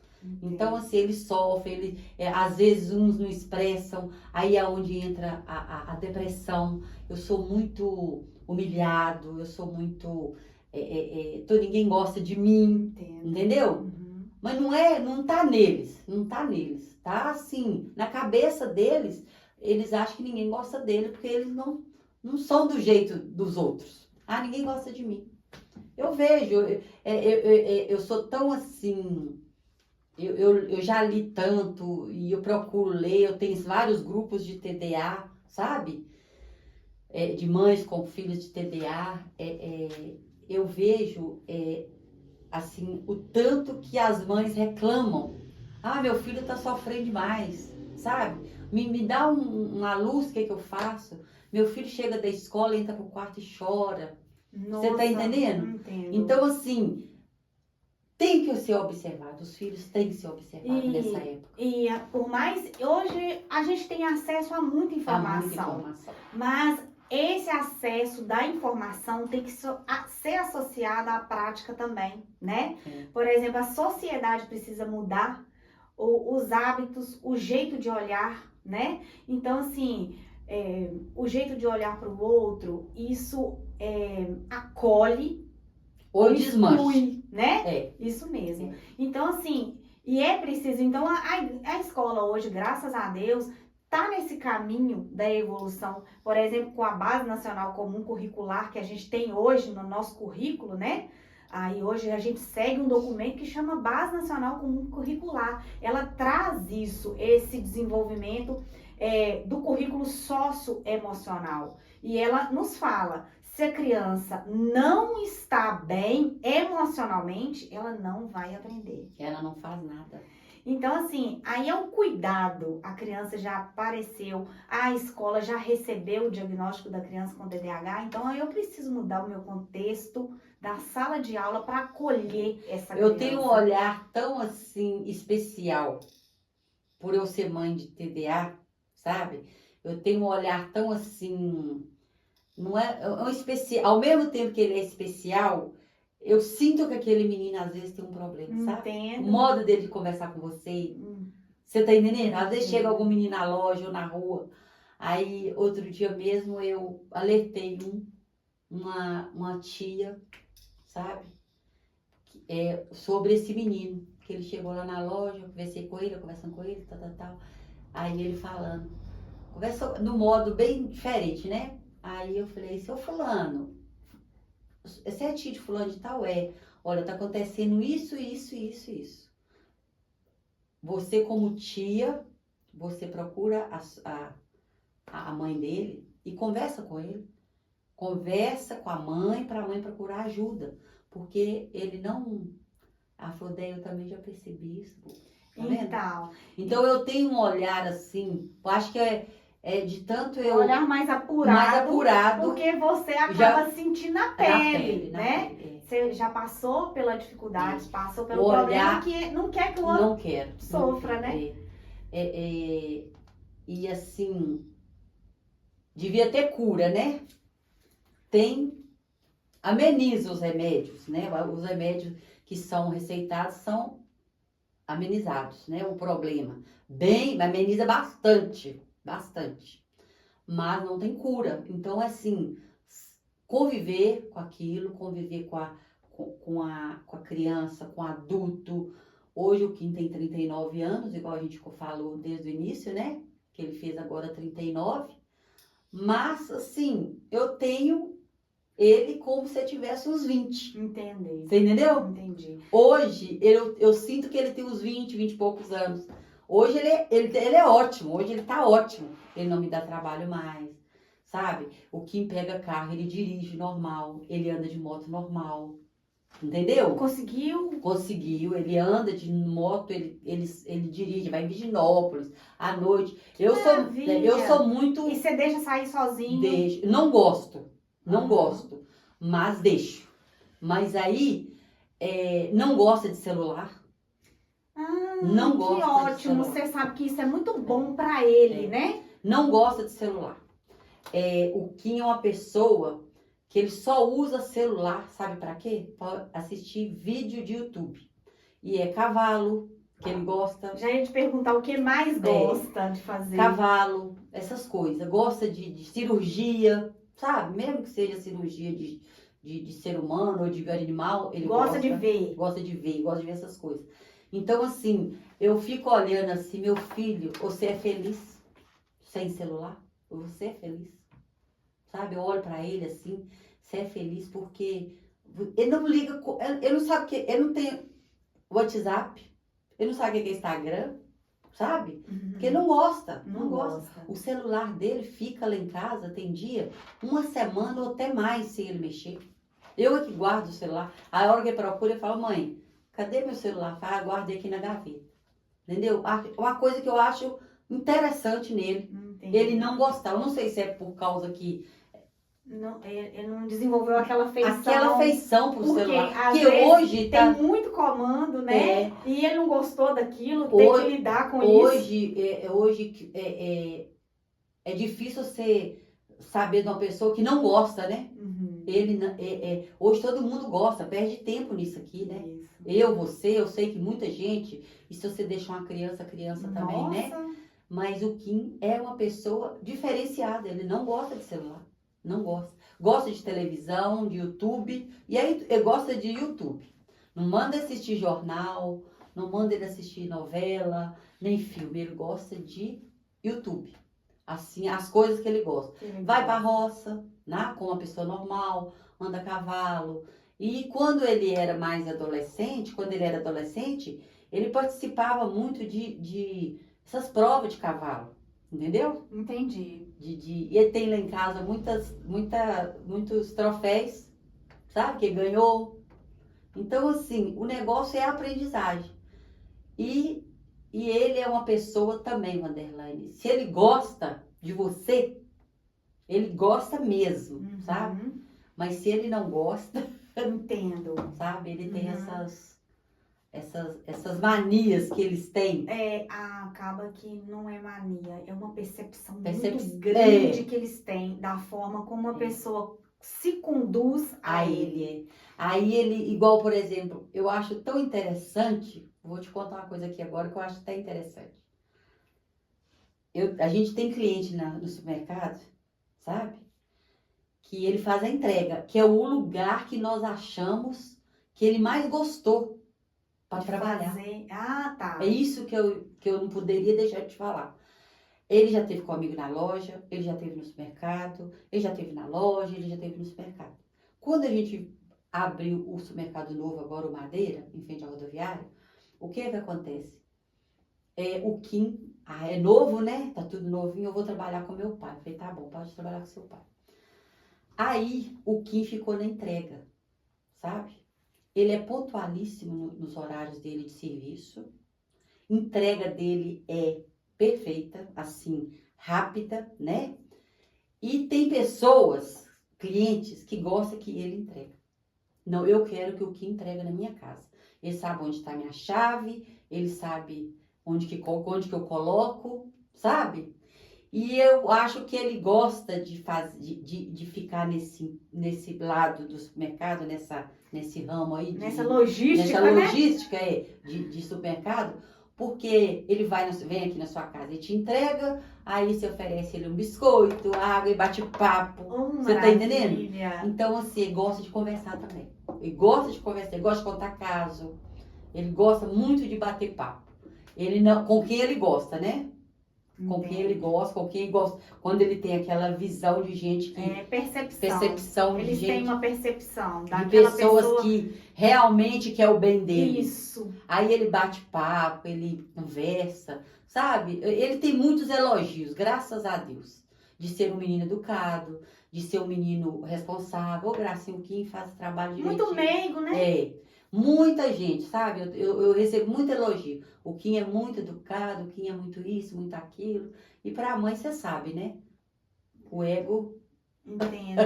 S3: Então, assim, eles sofrem, às vezes uns não expressam, aí é onde entra a depressão. Eu sou muito humilhado, eu sou muito... ninguém gosta de mim, entendeu? Mas não tá neles, tá assim, na cabeça deles, eles acham que ninguém gosta dele, porque eles não são do jeito dos outros. Ah, ninguém gosta de mim. Eu vejo, eu sou tão assim... Eu já li tanto e eu procuro ler, eu tenho vários grupos de TDA, sabe? De mães com filhos de TDA. Eu vejo, assim, o tanto que as mães reclamam. Ah, meu filho está sofrendo demais, sabe? Me dá uma luz, o que eu faço? Meu filho chega da escola, entra pro quarto e chora. Você tá entendendo?
S2: Entendo.
S3: Então, assim... Tem que ser observado, os filhos têm que ser observados nessa época.
S2: E por mais, hoje a gente tem acesso a muita informação. Mas esse acesso da informação tem que ser associado à prática também, né? Por exemplo, a sociedade precisa mudar os hábitos, o jeito de olhar, né? Então, assim, o jeito de olhar para o outro, isso acolhe,
S3: ou desmanche,
S2: né? Isso mesmo. Então, assim, e é preciso... Então, a escola hoje, graças a Deus, tá nesse caminho da evolução. Por exemplo, com a Base Nacional Comum Curricular que a gente tem hoje no nosso currículo, né? Aí hoje a gente segue um documento que chama Base Nacional Comum Curricular. Ela traz isso, esse desenvolvimento do currículo socioemocional. E ela nos fala... Se a criança não está bem emocionalmente, ela não vai aprender.
S3: Ela não faz nada.
S2: Então, assim, aí é um cuidado. A criança já apareceu, a escola já recebeu o diagnóstico da criança com TDAH. Então, aí eu preciso mudar o meu contexto da sala de aula para acolher essa criança.
S3: Eu tenho um olhar tão, assim, especial por eu ser mãe de TDA, sabe? Eu tenho um olhar tão, assim... Não é um especial, ao mesmo tempo que ele é especial, eu sinto que aquele menino às vezes tem um problema, sabe?
S2: Entendo.
S3: O modo dele de conversar com você, você tá entendendo? Às vezes chega algum menino na loja ou na rua, aí outro dia mesmo eu alertei uma tia, sabe? Sobre esse menino, que ele chegou lá na loja, eu conversei com ele, conversando com ele, tal. Aí ele falando, conversa no modo bem diferente, né? Aí eu falei, seu fulano, você é tia de fulano de tal? Olha, tá acontecendo isso. Você como tia, você procura a mãe dele e conversa com ele. Conversa com a mãe para a mãe procurar ajuda. Porque ele não... A Flodeia, eu também já percebi isso. Tá então eu tenho um olhar assim, eu acho que de tanto eu...
S2: olhar mais apurado. Porque você acaba sentindo na pele, né? Você já passou pela dificuldade, passou pelo problema que não quer que o outro sofra, né?
S3: E assim, devia ter cura, né? Tem ameniza os remédios, né? Os remédios que são receitados são amenizados, né? O problema. Ameniza bastante, bastante. Mas não tem cura. Então, assim, conviver com aquilo, conviver com a criança, com o adulto. Hoje o Kim tem 39 anos, igual a gente falou desde o início, né? Que ele fez agora 39. Mas, assim, eu tenho ele como se eu tivesse uns 20.
S2: Entendi.
S3: Você entendeu?
S2: Entendi.
S3: Hoje, eu sinto que ele tem uns 20 e poucos anos. Hoje ele é ótimo, hoje ele tá ótimo. Ele não me dá trabalho mais, sabe? O Kim pega carro, ele dirige normal, ele anda de moto normal, entendeu?
S2: Conseguiu?
S3: Conseguiu, ele anda de moto, ele dirige, vai em Virginópolis, à noite. Eu sou muito...
S2: E você deixa sair sozinho?
S3: Deixo. Não gosto, não gosto, mas deixo. Mas aí, não gosta de celular. Não gosta.
S2: Que ótimo, você sabe que isso é muito bom pra ele, né?
S3: Não gosta de celular. O Kim é uma pessoa que ele só usa celular, sabe pra quê? Pra assistir vídeo de YouTube. E é cavalo, que ele gosta.
S2: Já ia te perguntar o que mais gosta de fazer.
S3: Cavalo, essas coisas. Gosta de cirurgia, sabe? Mesmo que seja cirurgia de ser humano ou de animal, ele
S2: gosta de ver.
S3: Gosta de ver essas coisas. Então, assim, eu fico olhando assim, meu filho, você é feliz sem celular? Você é feliz? Sabe, eu olho pra ele assim, você é feliz porque ele não liga, ele não sabe que, ele não tem WhatsApp, ele não sabe o que é Instagram, sabe? Porque ele não gosta, não gosta. O celular dele fica lá em casa, tem dia, uma semana ou até mais sem ele mexer. Eu é que guardo o celular. A hora que ele procura, eu falo, mãe, cadê meu celular? Fala, guardei aqui na gaveta. Entendeu? Uma coisa que eu acho interessante nele.
S2: Entendi.
S3: Ele não gostar. Eu não sei se é por causa que...
S2: Não, ele não desenvolveu aquela feição.
S3: Aquela feição pro celular.
S2: Porque hoje tem muito comando, né? E ele não gostou daquilo, tem que lidar com isso.
S3: Hoje é difícil você saber de uma pessoa que não gosta, né? Hoje todo mundo gosta, perde tempo nisso aqui, né? Isso. Eu sei que muita gente, e se você deixa uma criança, a criança também, né? Mas o Kim é uma pessoa diferenciada, ele não gosta de celular, não gosta. Gosta de televisão, de YouTube, e aí ele gosta de YouTube. Não manda assistir jornal, não manda ele assistir novela, nem filme, ele gosta de YouTube. Assim, as coisas que ele gosta. Vai pra roça, né? Com uma pessoa normal, anda a cavalo. E quando ele era adolescente, ele participava muito de essas provas de cavalo, entendeu?
S2: Entendi.
S3: E ele tem lá em casa muitos troféus, sabe? Que ele ganhou. Então, assim, o negócio é a aprendizagem. E ele é uma pessoa também, Wanderlaine. Se ele gosta de você, ele gosta mesmo, sabe? Mas se ele não gosta...
S2: Entendo.
S3: Sabe? Ele tem essas manias que eles têm.
S2: Acaba que não é mania, é uma percepção muito grande que eles têm da forma como a pessoa se conduz a ele.
S3: Aí ele, igual, por exemplo, eu acho tão interessante, vou te contar uma coisa aqui agora que eu acho até interessante. A gente tem cliente no supermercado, sabe? Que ele faz a entrega, que é o lugar que nós achamos que ele mais gostou para trabalhar.
S2: Tá.
S3: É isso que eu não poderia deixar de te falar. Ele já esteve comigo na loja, ele já esteve no supermercado, ele já esteve na loja, ele já esteve no supermercado. Quando a gente abriu o supermercado novo, agora o Madeira, em frente à rodoviária, o que acontece? O Kim, é novo, né? Tá tudo novinho, eu vou trabalhar com meu pai. Eu falei, tá bom, pode trabalhar com seu pai. Aí o Kim ficou na entrega, sabe? Ele é pontualíssimo nos horários dele de serviço. Entrega dele é perfeita, assim, rápida, né? E tem pessoas, clientes, que gostam que ele entrega. Não, eu quero que o Kim entrega na minha casa. Ele sabe onde está minha chave, ele sabe onde que eu coloco, sabe? E eu acho que ele gosta de ficar nesse lado do supermercado, nesse ramo aí.
S2: Nessa logística,
S3: nessa
S2: né?
S3: logística de supermercado, porque ele vem aqui na sua casa e te entrega, aí você oferece ele um biscoito, água e bate papo. Você tá entendendo? Então, assim, ele gosta de conversar também. Ele gosta de conversar, ele gosta de contar caso. Ele gosta muito de bater papo. Ele não, com quem ele gosta, né? Com quem ele gosta, quando ele tem aquela visão de gente que... percepção de
S2: Eles
S3: gente...
S2: têm uma percepção
S3: de
S2: daquela
S3: pessoas
S2: pessoa...
S3: que realmente quer o bem dele.
S2: Isso.
S3: Aí ele bate papo, ele conversa, sabe? Ele tem muitos elogios, graças a Deus. De ser um menino educado, de ser um menino responsável. Ô, Gracinha, o Kim faz trabalho direitinho.
S2: Muito meigo, né?
S3: É. Muita gente, sabe? Eu recebo muito elogio. O Kim é muito educado, o Kim é muito isso, muito aquilo. E pra mãe, você sabe, né? O ego...
S2: Entendo.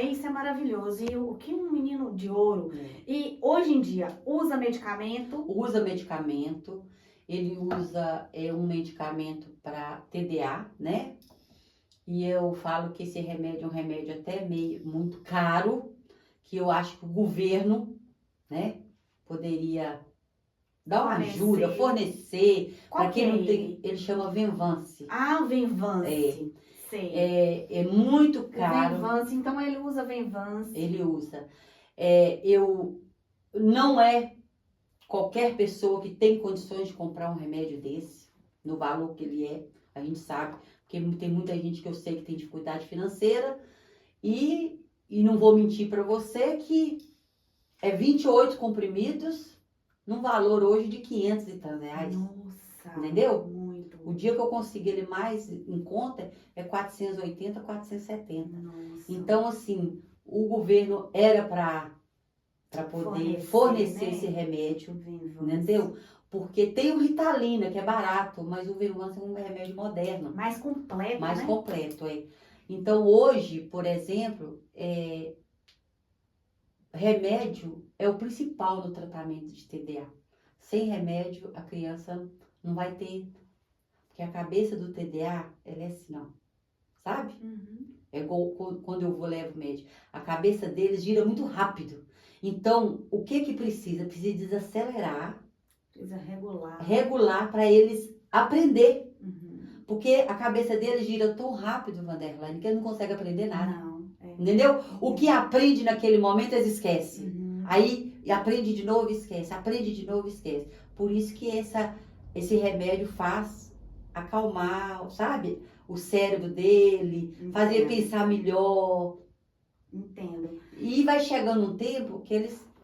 S2: Isso é maravilhoso. E o que um menino de ouro. E hoje em dia, usa medicamento?
S3: Usa medicamento. Ele usa um medicamento para TDA, né? E eu falo que esse remédio é um remédio até muito caro, que eu acho que o governo, né, poderia dar uma ajuda, fornecer. Para quem não tem, ele chama Venvance.
S2: Ah, o Venvance. Sei.
S3: É muito caro.
S2: Venvance, então ele usa Venvance.
S3: Ele usa. Não é qualquer pessoa que tem condições de comprar um remédio desse, no valor que ele é, a gente sabe, porque tem muita gente que eu sei que tem dificuldade financeira, e não vou mentir para você que é 28 comprimidos, num valor hoje de 500 e tantos reais.
S2: Nossa,
S3: entendeu?
S2: Muito.
S3: O dia que eu consegui ele mais em conta é 480, 470.
S2: Nossa.
S3: Então, assim, o governo era para poder fornecer, né, esse remédio, entendeu? Porque tem o Ritalina, que é barato, mas o Venvance é um remédio moderno.
S2: Mais completo,
S3: Mais
S2: né?
S3: completo, Então, hoje, por exemplo, remédio é o principal no tratamento de TDA. Sem remédio, a criança não vai ter... Porque a cabeça do TDA, ela é assim, ó. Sabe?
S2: Uhum.
S3: É igual quando eu levo o médico. A cabeça deles gira muito rápido. Então, o que precisa? Precisa desacelerar.
S2: Precisa regular.
S3: Regular para eles aprender.
S2: Uhum.
S3: Porque a cabeça deles gira tão rápido, Vanderlane, que eles não conseguem aprender nada.
S2: Não.
S3: Entendeu? O que aprende naquele momento, eles esquecem.
S2: Uhum.
S3: Aí, aprende de novo e esquece. Aprende de novo e esquece. Por isso que esse remédio faz acalmar, sabe? O cérebro dele, fazer pensar melhor.
S2: Entendo.
S3: E vai chegando um tempo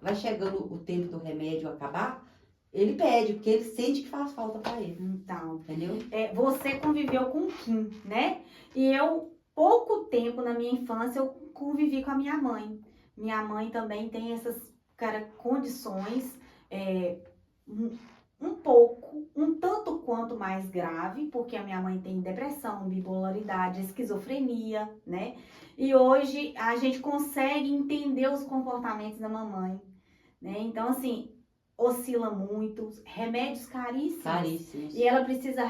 S3: vai chegando o tempo do remédio acabar, ele pede, porque ele sente que faz falta para ele.
S2: Então,
S3: entendeu?
S2: Você conviveu com o Kim, né? E pouco tempo na minha infância, eu convivi com a minha mãe. Minha mãe também tem essas condições, um tanto quanto mais grave, porque a minha mãe tem depressão, bipolaridade, esquizofrenia, né? E hoje a gente consegue entender os comportamentos da mamãe, né? Então, assim, oscila muito, remédios caríssimos.
S3: Caríssimos.
S2: E ela precisa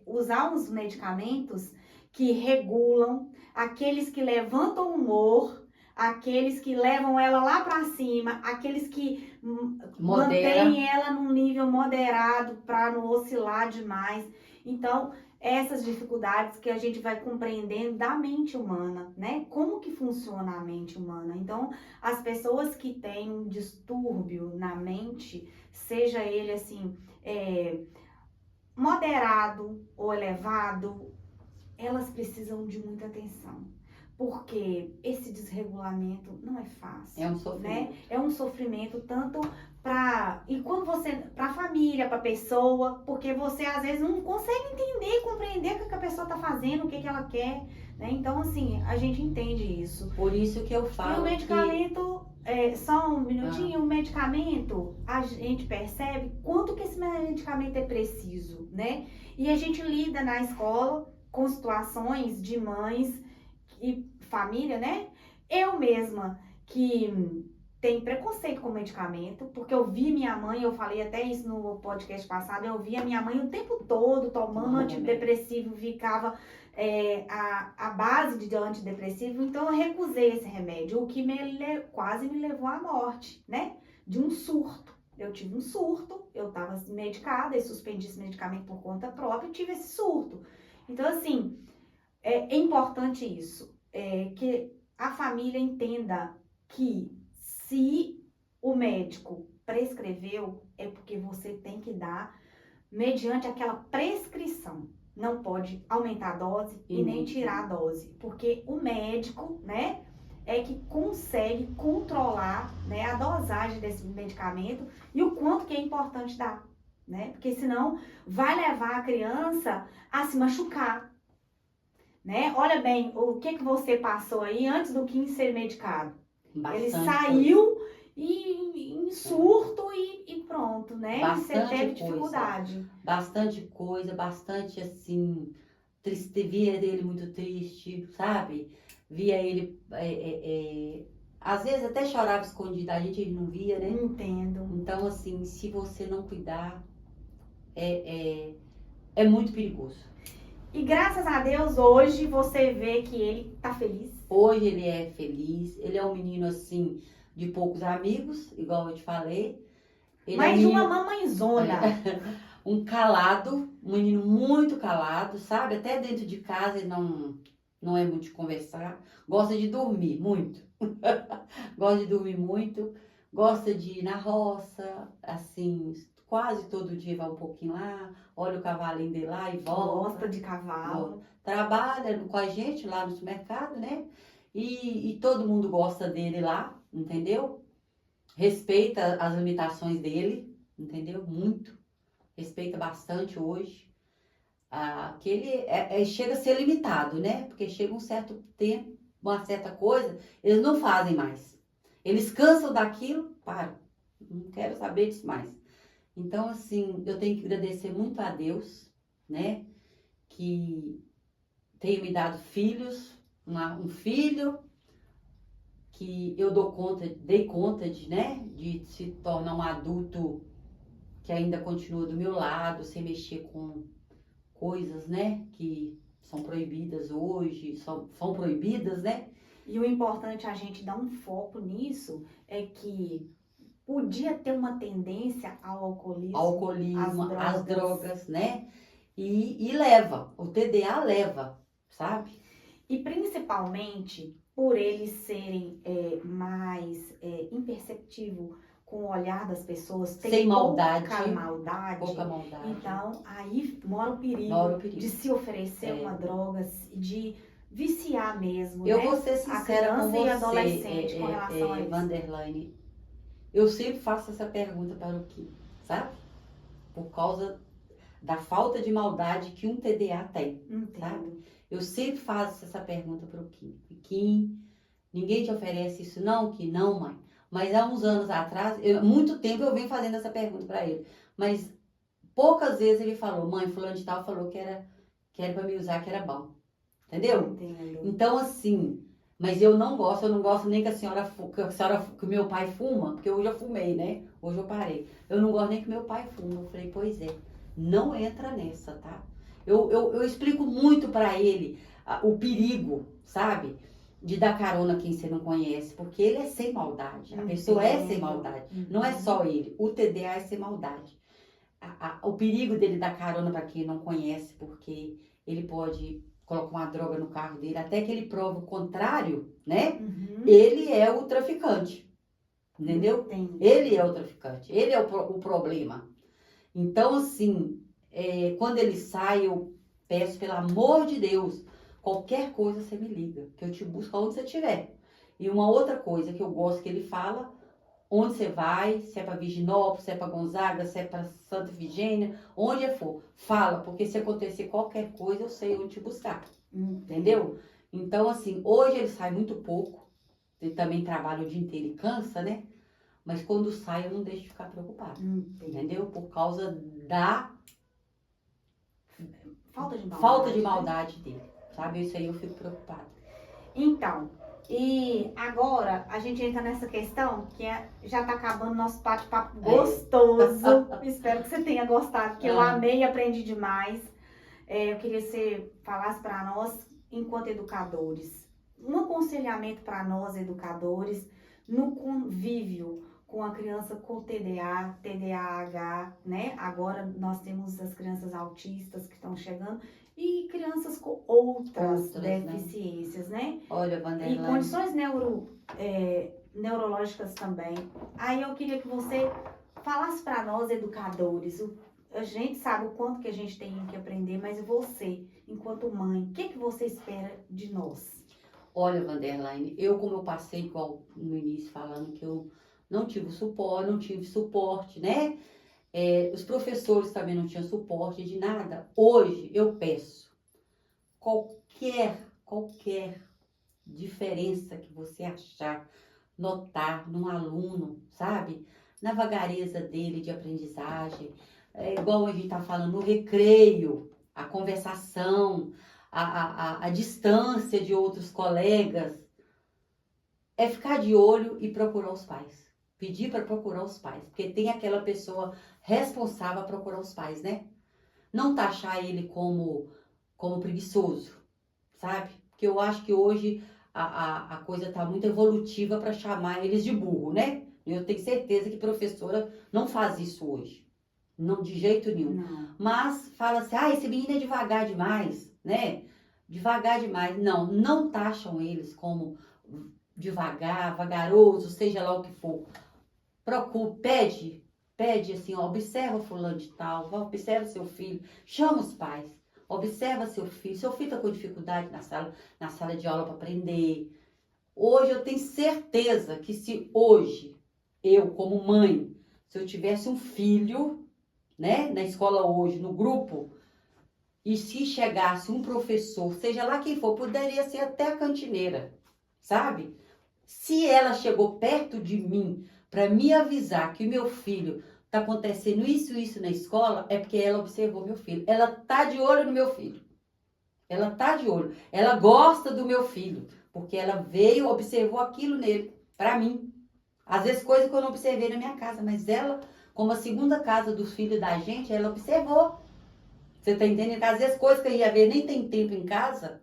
S2: usar uns medicamentos que regulam, aqueles que levantam o humor, aqueles que levam ela lá para cima, aqueles que mantêm ela num nível moderado para não oscilar demais. Então, essas dificuldades que a gente vai compreendendo da mente humana, né? Como que funciona a mente humana. Então, as pessoas que têm um distúrbio na mente, seja ele assim, moderado ou elevado, elas precisam de muita atenção. Porque esse desregulamento não é fácil.
S3: É um sofrimento.
S2: Né? É um sofrimento tanto para a família, para a pessoa, porque você às vezes não consegue entender, compreender o que a pessoa está fazendo, o que ela quer, né? Então, assim, a gente entende isso.
S3: Por isso que eu falo.
S2: E o medicamento, só um minutinho, o medicamento, a gente percebe quanto que esse medicamento é preciso, né? E a gente lida na escola com situações de mães e família, né? Eu mesma, que tem preconceito com medicamento, porque eu vi minha mãe, eu falei até isso no podcast passado, eu vi a minha mãe o tempo todo tomando antidepressivo, ficava a base de antidepressivo, então eu recusei esse remédio, o que quase me levou à morte, né? De um surto. Eu tive um surto, eu estava medicada e suspendi esse medicamento por conta própria e tive esse surto. Então, assim, é importante isso, que a família entenda que se o médico prescreveu, é porque você tem que dar mediante aquela prescrição. Não pode aumentar a dose e nem tirar a dose, porque o médico, né, é que consegue controlar, né, a dosagem desse medicamento e o quanto que é importante dar, né? Porque senão vai levar a criança a se machucar, né? Olha bem, o que você passou aí antes do Kim ser medicado.
S3: Bastante
S2: ele saiu em surto e pronto, né?
S3: Bastante
S2: você teve dificuldade.
S3: Bastante coisa, bastante assim, via ele muito triste, sabe? Via ele, às vezes até chorava escondido, a gente não via, né?
S2: Entendo.
S3: Então, assim, se você não cuidar, é muito perigoso.
S2: E graças a Deus, hoje você vê que ele tá feliz.
S3: Hoje ele é feliz, ele é um menino assim, de poucos amigos, igual eu te falei. Ele
S2: mas de uma mamãezona.
S3: Um calado, um menino muito calado, sabe? Até dentro de casa ele não é muito de conversar. Gosta de dormir muito. Gosta de dormir muito. Gosta de ir na roça, assim, quase todo dia vai um pouquinho lá. Olha o cavalinho dele lá e volta.
S2: Gosta de cavalo.
S3: Trabalha com a gente lá no supermercado, né? E todo mundo gosta dele lá, entendeu? Respeita as limitações dele, entendeu? Muito. Respeita bastante hoje. Que ele chega a ser limitado, né? Porque chega um certo tempo, uma certa coisa, eles não fazem mais. Eles cansam daquilo, param. Não quero saber disso mais. Então, assim, eu tenho que agradecer muito a Deus, né? Que tem me dado filhos, um filho que eu dei conta de se tornar um adulto que ainda continua do meu lado, sem mexer com coisas, né, que são proibidas hoje, são proibidas, né?
S2: E o importante a gente dar um foco nisso é que podia ter uma tendência ao alcoolismo,
S3: às drogas, né? E leva, o TDA leva, sabe?
S2: E principalmente por eles serem mais imperceptível com o olhar das pessoas,
S3: sem maldade,
S2: pouca maldade. Então, aí mora o perigo, de se oferecer uma droga, de viciar mesmo,
S3: eu
S2: né?
S3: vou ser sincera com você,
S2: e adolescente com relação a isso.
S3: Vanderlaine, eu sempre faço essa pergunta para o Kim, sabe? Por causa da falta de maldade que um TDA tem, sabe? Eu sempre faço essa pergunta para o Kim. Kim, ninguém te oferece isso não? Kim, não, mãe. Mas há uns anos atrás, muito tempo eu venho fazendo essa pergunta para ele. Mas poucas vezes ele falou, mãe, fulano de tal falou que era para me usar, que era bom. Entendeu?
S2: Entendo.
S3: Então, assim, mas eu não gosto nem que que o meu pai fuma, porque hoje eu fumei, né? Hoje eu parei. Eu não gosto nem que meu pai fuma. Eu falei, pois é, não entra nessa, tá? Eu explico muito para ele o perigo, sabe? De dar carona a quem você não conhece, porque ele é sem maldade. A pessoa é sem maldade. Não é só ele. O TDA é sem maldade. O perigo dele dar carona para quem não conhece, porque ele pode colocar uma droga no carro dele, até que ele prova o contrário, né? Ele é o traficante. Entendeu? Ele é o traficante. Ele é o problema. Então, assim, quando ele sai, eu peço, pelo amor de Deus, qualquer coisa você me liga, que eu te busco onde você estiver. E uma outra coisa que eu gosto que ele fala, onde você vai, se é para Virginópolis, se é para Gonzaga, se é para Santa Efigênia, onde for, fala, porque se acontecer qualquer coisa, eu sei onde te buscar. Entendeu? Então, assim, hoje ele sai muito pouco, ele também trabalha o dia inteiro e cansa, né? Mas quando sai, eu não deixo de ficar preocupada. Entendeu? Por causa da
S2: falta de
S3: maldade dele. Sabe? Isso aí eu fico preocupada.
S2: Então, E agora a gente entra nessa questão que já tá acabando nosso bate-papo gostoso. Espero que você tenha gostado, porque eu amei e aprendi demais. Eu queria que você falasse para nós, enquanto educadores, um aconselhamento para nós, educadores, no convívio com a criança com TDA, TDAH, né? Agora nós temos as crianças autistas que estão chegando e crianças com outras deficiências, né?
S3: Olha, Vanderlei.
S2: E condições neurológicas também. Aí eu queria que você falasse para nós, educadores, a gente sabe o quanto que a gente tem que aprender, mas você, enquanto mãe, o que você espera de nós?
S3: Olha, Vanderlei, como eu passei igual no início falando que eu não tive suporte, né? Os professores também não tinham suporte de nada. Hoje eu peço qualquer diferença que você achar, notar num aluno, sabe? Na vagareza dele de aprendizagem, igual a gente tá falando, no recreio, a conversação, a distância de outros colegas, é ficar de olho e procurar os pais. Pedir para procurar os pais, porque tem aquela pessoa responsável a procurar os pais, né? Não taxar ele como preguiçoso, sabe? Porque eu acho que hoje a coisa tá muito evolutiva para chamar eles de burro, né? Eu tenho certeza que professora não faz isso hoje. Não, de jeito nenhum.
S2: Não.
S3: Mas fala assim, esse menino é devagar demais, né? Devagar demais. Não taxam eles como devagar, vagaroso, seja lá o que for. Procura, pede assim, observa fulano de tal, observa seu filho, chama os pais, observa seu filho tá com dificuldade na sala de aula para aprender. Hoje eu tenho certeza que se hoje, eu como mãe, se eu tivesse um filho, né, na escola hoje, no grupo, e se chegasse um professor, seja lá quem for, poderia ser até a cantineira, sabe? Se ela chegou perto de mim para me avisar que o meu filho tá acontecendo isso na escola, é porque ela observou meu filho. Ela tá de olho no meu filho. Ela tá de olho. Ela gosta do meu filho, porque ela veio, observou aquilo nele, para mim. Às vezes coisas que eu não observei na minha casa, mas ela, como a segunda casa dos filhos da gente, ela observou. Você tá entendendo? Às vezes coisas que eu ia ver nem tem tempo em casa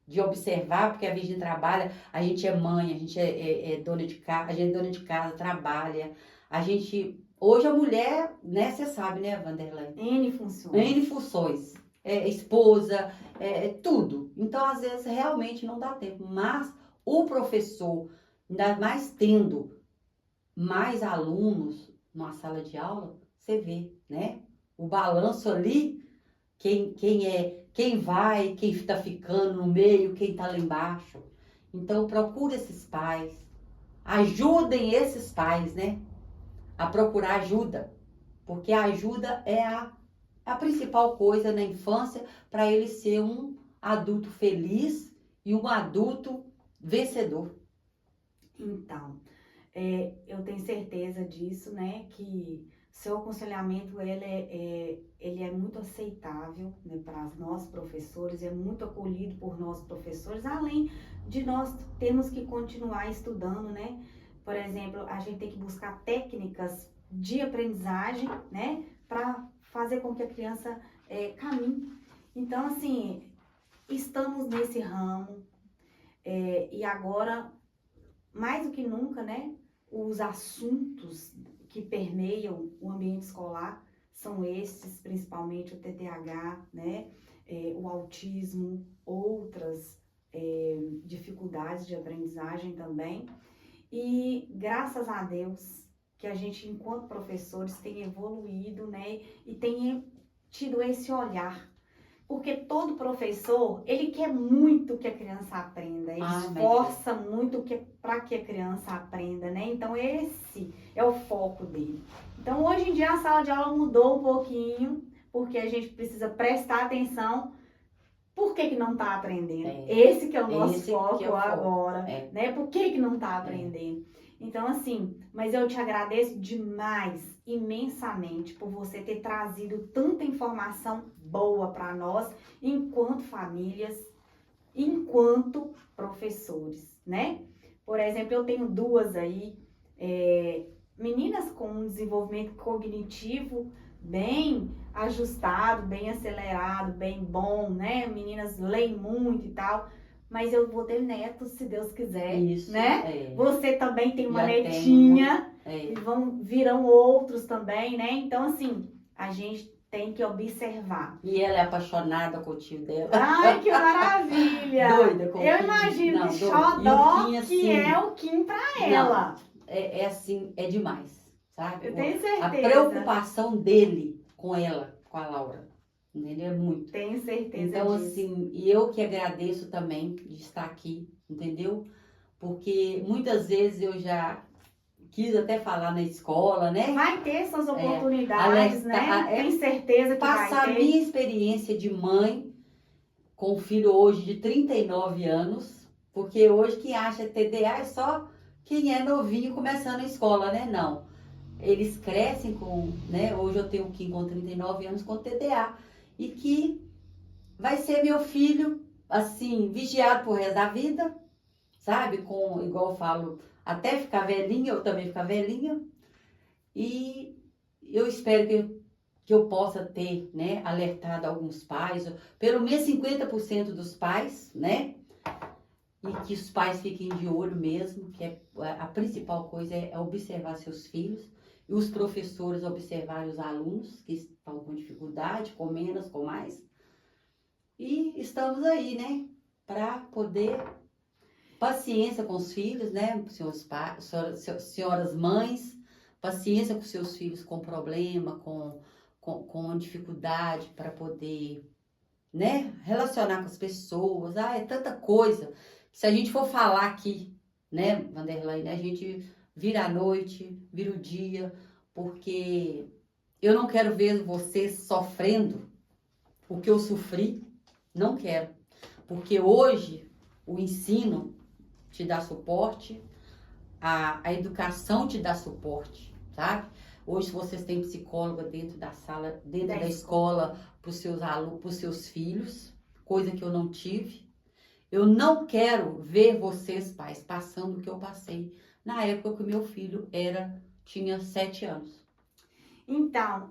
S3: de observar, porque a gente trabalha, a gente é mãe, a gente é dona de casa, a gente é dona de casa, trabalha, a gente... Hoje a mulher, né, você sabe, né, Vanderlei?
S2: N funções.
S3: N funções. Esposa, tudo. Então, às vezes, realmente não dá tempo. Mas o professor, ainda mais tendo mais alunos numa sala de aula, você vê, né? O balanço ali, quem vai, quem está ficando no meio, quem está lá embaixo. Então, procure esses pais. Ajudem esses pais, né? A procurar ajuda. Porque a ajuda é a principal coisa na infância para ele ser um adulto feliz e um adulto vencedor.
S2: Então, eu tenho certeza disso, né? Que seu aconselhamento ele é muito aceitável, né, para nós professores, é muito acolhido por nós professores, além de nós termos que continuar estudando, né? Por exemplo, a gente tem que buscar técnicas de aprendizagem, né, para fazer com que a criança caminhe. Então, assim, estamos nesse ramo e agora, mais do que nunca, né, os assuntos que permeiam o ambiente escolar são esses, principalmente o TDAH, né, o autismo, outras dificuldades de aprendizagem também. E graças a Deus que a gente, enquanto professores, tem evoluído, né, e tem tido esse olhar. Porque todo professor, ele quer muito que a criança aprenda, ele esforça muito para que a criança aprenda, né? Então esse é o foco dele. Então hoje em dia a sala de aula mudou um pouquinho, porque a gente precisa prestar atenção. Por que não está aprendendo? Esse que é o nosso foco agora, né? Por que não está aprendendo? Então, assim, mas eu te agradeço demais, imensamente, por você ter trazido tanta informação boa para nós, enquanto famílias, enquanto professores, né? Por exemplo, eu tenho duas aí, meninas com um desenvolvimento cognitivo bem ajustado, bem acelerado, bem bom, né? Meninas leem muito e tal, mas eu vou ter netos, se Deus quiser,
S3: Isso,
S2: né? Você também tem uma
S3: Já
S2: netinha,
S3: tenho,
S2: e virão outros também, né? Então, assim, a gente tem que observar.
S3: E ela é apaixonada com o tio dela.
S2: Ai, que maravilha!
S3: Doida com o
S2: Eu
S3: Kim.
S2: imagino
S3: Não,
S2: que
S3: doida.
S2: xodó
S3: E o Kim, assim,
S2: que é o Kim pra
S3: não,
S2: ela.
S3: É assim, é demais, sabe?
S2: Eu tenho certeza.
S3: A preocupação dele com ela, com a Laura, entendeu? É muito.
S2: Tenho certeza
S3: Então,
S2: disso.
S3: assim, e eu que agradeço também de estar aqui, entendeu? Porque muitas vezes eu já quis até falar na escola, né?
S2: Vai ter essas oportunidades, né? Tenho certeza que vai
S3: Passar
S2: ter.
S3: a minha experiência de mãe com um filho hoje de 39 anos, porque hoje quem acha TDA é só quem é novinho começando a escola, né? Não. Eles crescem com, né? Hoje eu tenho um Kim com 39 anos com TDA e que vai ser meu filho, assim, vigiado pro resto da vida, sabe? Com, igual eu falo, até ficar velhinha, eu também ficar velhinha. E eu espero que eu possa ter, né, alertado alguns pais, pelo menos 50% dos pais, né? E que os pais fiquem de olho mesmo, que a principal coisa é observar seus filhos. E os professores observarem os alunos que estão com dificuldade, com menos, com mais. E estamos aí, né? Para poder... Paciência com os filhos, né? Senhoras mães, paciência com seus filhos com problema, com dificuldade para poder, né? Relacionar com as pessoas. Ah, é tanta coisa. Se a gente for falar aqui, né, Vanderlei, né? A gente vira a noite, vira o dia, porque eu não quero ver você sofrendo o que eu sofri. Não quero. Porque hoje o ensino te dá suporte, a educação te dá suporte, sabe? Hoje vocês têm psicóloga dentro da sala, dentro da escola, para os seus alunos, para os seus filhos, coisa que eu não tive. Eu não quero ver vocês, pais, passando o que eu passei na época que o meu filho tinha 7 anos.
S2: Então,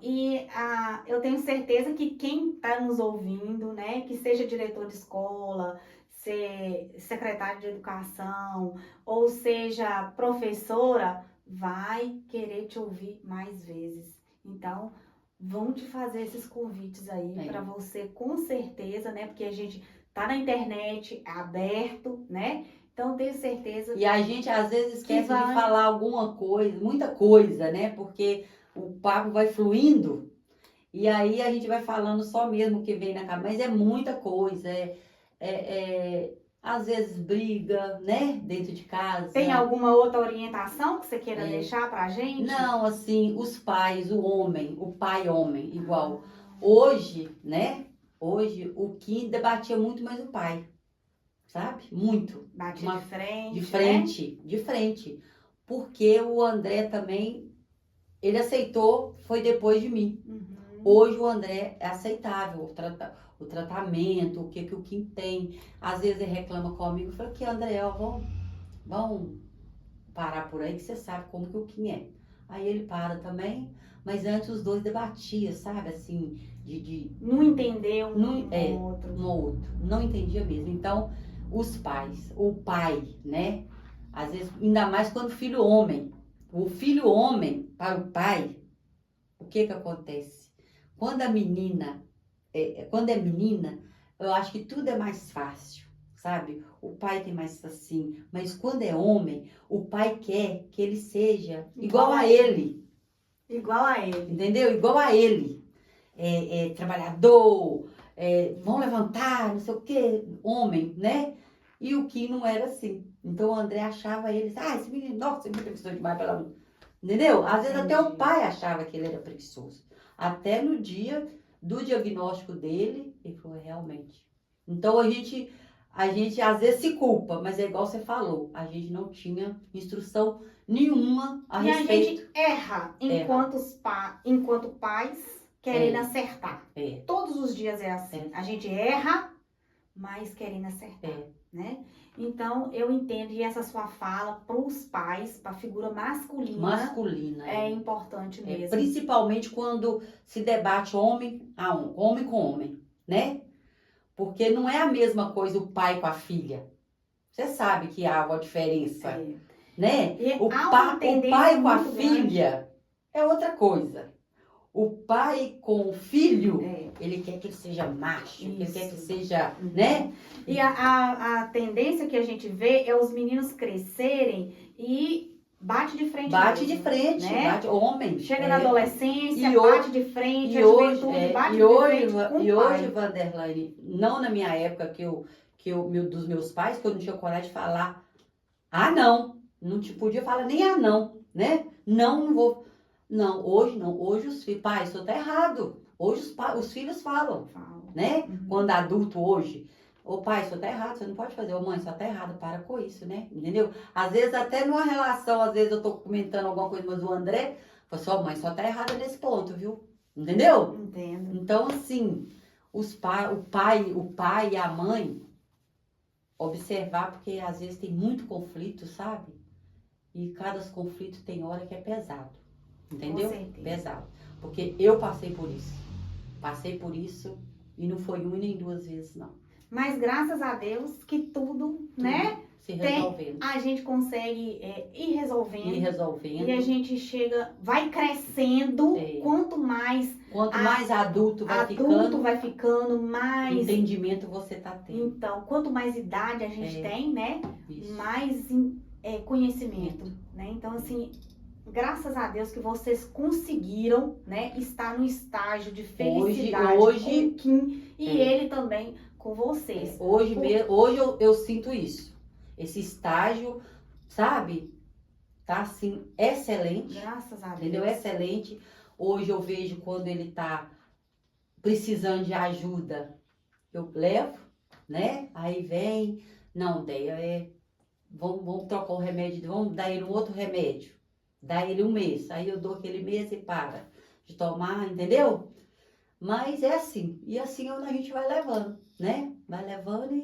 S2: eu tenho certeza que quem está nos ouvindo, né, que seja diretor de escola, ser secretário de educação, ou seja professora, vai querer te ouvir mais vezes. Então, vão te fazer esses convites aí para você, com certeza, né, porque a gente tá na internet, é aberto, né? Então, tenho certeza.
S3: E a gente às vezes esquece de falar alguma coisa, muita coisa, né? Porque o papo vai fluindo e aí a gente vai falando só mesmo o que vem na cabeça, mas é muita coisa, às vezes briga, né, dentro de casa.
S2: Tem alguma outra orientação que você queira deixar pra gente?
S3: Não, assim, os pais, o pai homem, igual. Hoje, né, o Kim debatia muito mais o pai, sabe? Muito.
S2: Batia de frente,
S3: de frente, né? De frente. Porque o André também, ele aceitou, foi depois de mim.
S2: Uhum.
S3: Hoje o André é aceitável, o tratamento, o que o Kim tem. Às vezes ele reclama comigo, fala que André, ó, vamos parar por aí que você sabe como que o Kim é. Aí ele para também, mas antes os dois debatiam, sabe, assim,
S2: não entender um
S3: outro, não entendia mesmo. Então, os pais, o pai, né, às vezes, ainda mais quando o filho homem para o pai, o que acontece? Quando é menina, eu acho que tudo é mais fácil, sabe? O pai tem mais assim, mas quando é homem, o pai quer que ele seja igual a ele.
S2: Igual a ele.
S3: Entendeu? Igual a ele. Trabalhador, vão levantar, não sei o quê, homem, né? E o Kim não era assim. Então o André achava ele, esse menino, nossa, ele é preguiçoso demais, pelo amor. Entendeu? Às vezes até o pai achava que ele era preguiçoso. Até no dia do diagnóstico dele, ele falou, realmente. Então a gente às vezes se culpa, mas é igual você falou, a gente não tinha instrução nenhuma a respeito.
S2: E a gente erra enquanto pais querendo acertar. Todos os dias é assim. A gente erra mas querendo acertar, né? Então, eu entendo, e essa sua fala para os pais, para a figura masculina, é importante mesmo.
S3: Principalmente quando se debate homem com homem, né? Porque não é a mesma coisa o pai com a filha. Você sabe que há uma diferença, né? O pai com a filha é outra coisa. O pai com o filho, ele quer que ele seja macho, ele quer que seja, né?
S2: E a tendência que a gente vê é os meninos crescerem e bate de frente.
S3: Né? Bate homem.
S2: Chega na adolescência, bate de frente, a juventude bate de frente com o pai.
S3: Hoje, Vanderlane, não na minha época dos meus pais, que eu não tinha coragem de falar, não te podia falar nem não, né? Não vou. Não, hoje não. Hoje os filhos, pai, isso tá errado. Hoje os filhos falam, né? Quando adulto hoje, ô pai, isso tá errado, você não pode fazer. Ô mãe, isso tá errado, para com isso, né? Entendeu? Às vezes até numa relação, às vezes eu tô comentando alguma coisa, mas o André falou assim, ó mãe, só tá errado nesse ponto, viu? Entendeu?
S2: Entendo.
S3: Então, assim, o pai e a mãe observar, porque às vezes tem muito conflito, sabe? E cada conflito tem hora que é pesado. Entendeu? Pesado. Porque eu passei por isso e não foi uma nem duas vezes, não.
S2: Mas graças a Deus que tudo, né?
S3: Se resolvendo.
S2: A gente consegue ir resolvendo.
S3: E
S2: a gente vai crescendo. Quanto mais
S3: adulto
S2: vai ficando, mais
S3: entendimento você tá tendo.
S2: Então, quanto mais idade a gente tem, né?
S3: Isso.
S2: Mais conhecimento, né? Então, assim, graças a Deus que vocês conseguiram, né, estar no estágio de felicidade
S3: hoje,
S2: com o Kim e ele também com vocês.
S3: Hoje eu sinto isso. Esse estágio, sabe, tá assim, excelente.
S2: Graças a Deus.
S3: Entendeu? Excelente. Hoje eu vejo quando ele tá precisando de ajuda, eu levo, né? Aí vem, não, Deia, vamos trocar o remédio, vamos dar ele um outro remédio. Dá ele um mês, aí eu dou aquele mês e para de tomar, entendeu? Mas é assim, e assim a gente vai levando, né? Vai levando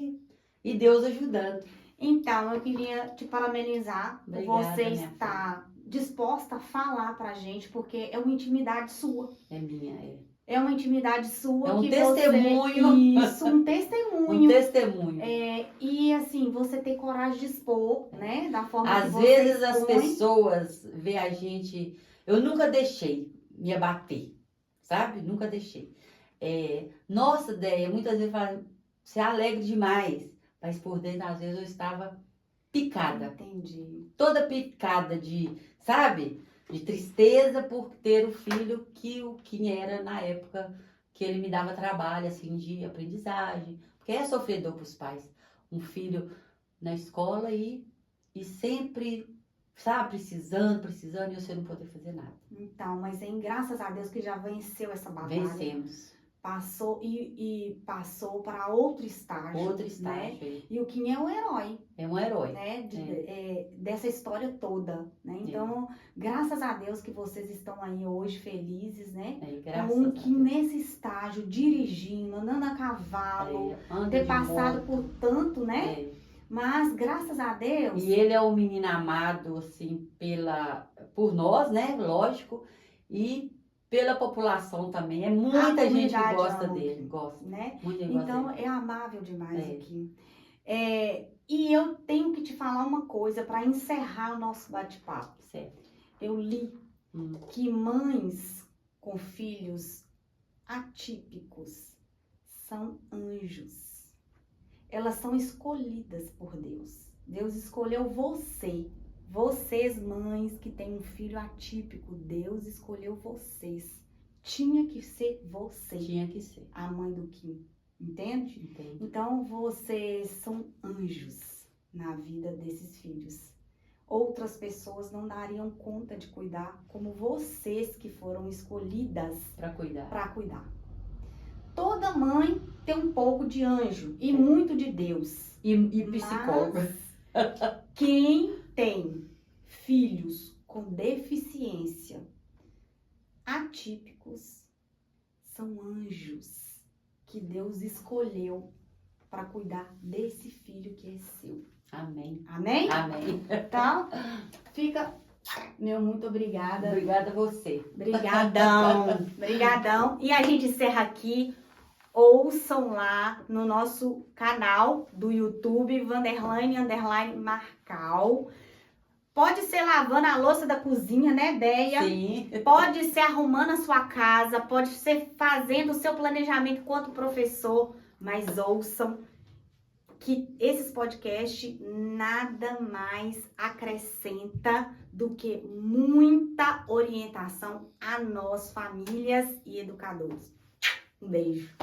S3: e Deus ajudando.
S2: Então, eu queria te parabenizar por você
S3: Obrigada,
S2: estar disposta a falar pra gente, porque é uma intimidade sua.
S3: É minha,
S2: É uma intimidade sua.
S3: É um
S2: que
S3: testemunho.
S2: Isso, um testemunho.
S3: Um testemunho.
S2: E assim, você ter coragem de expor, né? Da forma
S3: Às
S2: que você
S3: vezes as
S2: expõe.
S3: pessoas veem a gente... Eu nunca deixei me abater, sabe? Nunca deixei. Nossa, Deia, muitas vezes falam, você é alegre demais. Mas por dentro, às vezes, eu estava picada.
S2: Entendi.
S3: Toda picada sabe? De tristeza por ter o filho que o Kim era na época que ele me dava trabalho, assim, de aprendizagem. Porque é sofredor para os pais. Um filho na escola e sempre, sabe, precisando, e você não poder fazer nada.
S2: Então, mas graças a Deus que já venceu essa batalha.
S3: Vencemos.
S2: Passou e passou para outro estágio. Né? E o Kim é um herói.
S3: É um herói.
S2: Né? Dessa história toda. Né? Então, graças a Deus que vocês estão aí hoje felizes, né? Com o Kim nesse estágio, dirigindo, andando a cavalo, ter passado por tanto, né? Mas, graças a Deus...
S3: E ele é um menino amado, assim, por nós, né? Lógico. E pela população também. Muita gente que gosta dele. Gosta.
S2: Né?
S3: Muita gente
S2: então,
S3: gosta dele.
S2: é amável demais aqui. E eu tenho que te falar uma coisa para encerrar o nosso bate-papo.
S3: Certo.
S2: Eu li que mães com filhos atípicos são anjos. Elas são escolhidas por Deus. Deus escolheu você. Vocês, mães que têm um filho atípico, Deus escolheu vocês. Tinha que ser você.
S3: Tinha que ser.
S2: A mãe do Kim. Entende?
S3: Entendo.
S2: Então, vocês são anjos na vida desses filhos. Outras pessoas não dariam conta de cuidar como vocês que foram escolhidas
S3: para
S2: cuidar. Toda mãe tem um pouco de anjo e muito de Deus.
S3: E psicóloga.
S2: Quem tem filhos com deficiência atípicos são anjos que Deus escolheu para cuidar desse filho que é seu.
S3: Amém.
S2: Amém?
S3: Amém.
S2: Então, fica... Meu muito obrigada.
S3: Obrigada a você.
S2: Obrigadão. Obrigadão. E a gente encerra aqui. Ouçam lá no nosso canal do YouTube, Vanderline_Marcal. Pode ser lavando a louça da cozinha, né, Deia?
S3: Sim.
S2: Pode ser arrumando a sua casa, pode ser fazendo o seu planejamento enquanto professor, mas ouçam que esses podcasts nada mais acrescenta do que muita orientação a nós, famílias e educadores. Um beijo.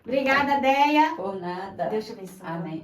S2: Obrigada, Deia.
S3: Por nada.
S2: Deus te abençoe.
S3: Amém.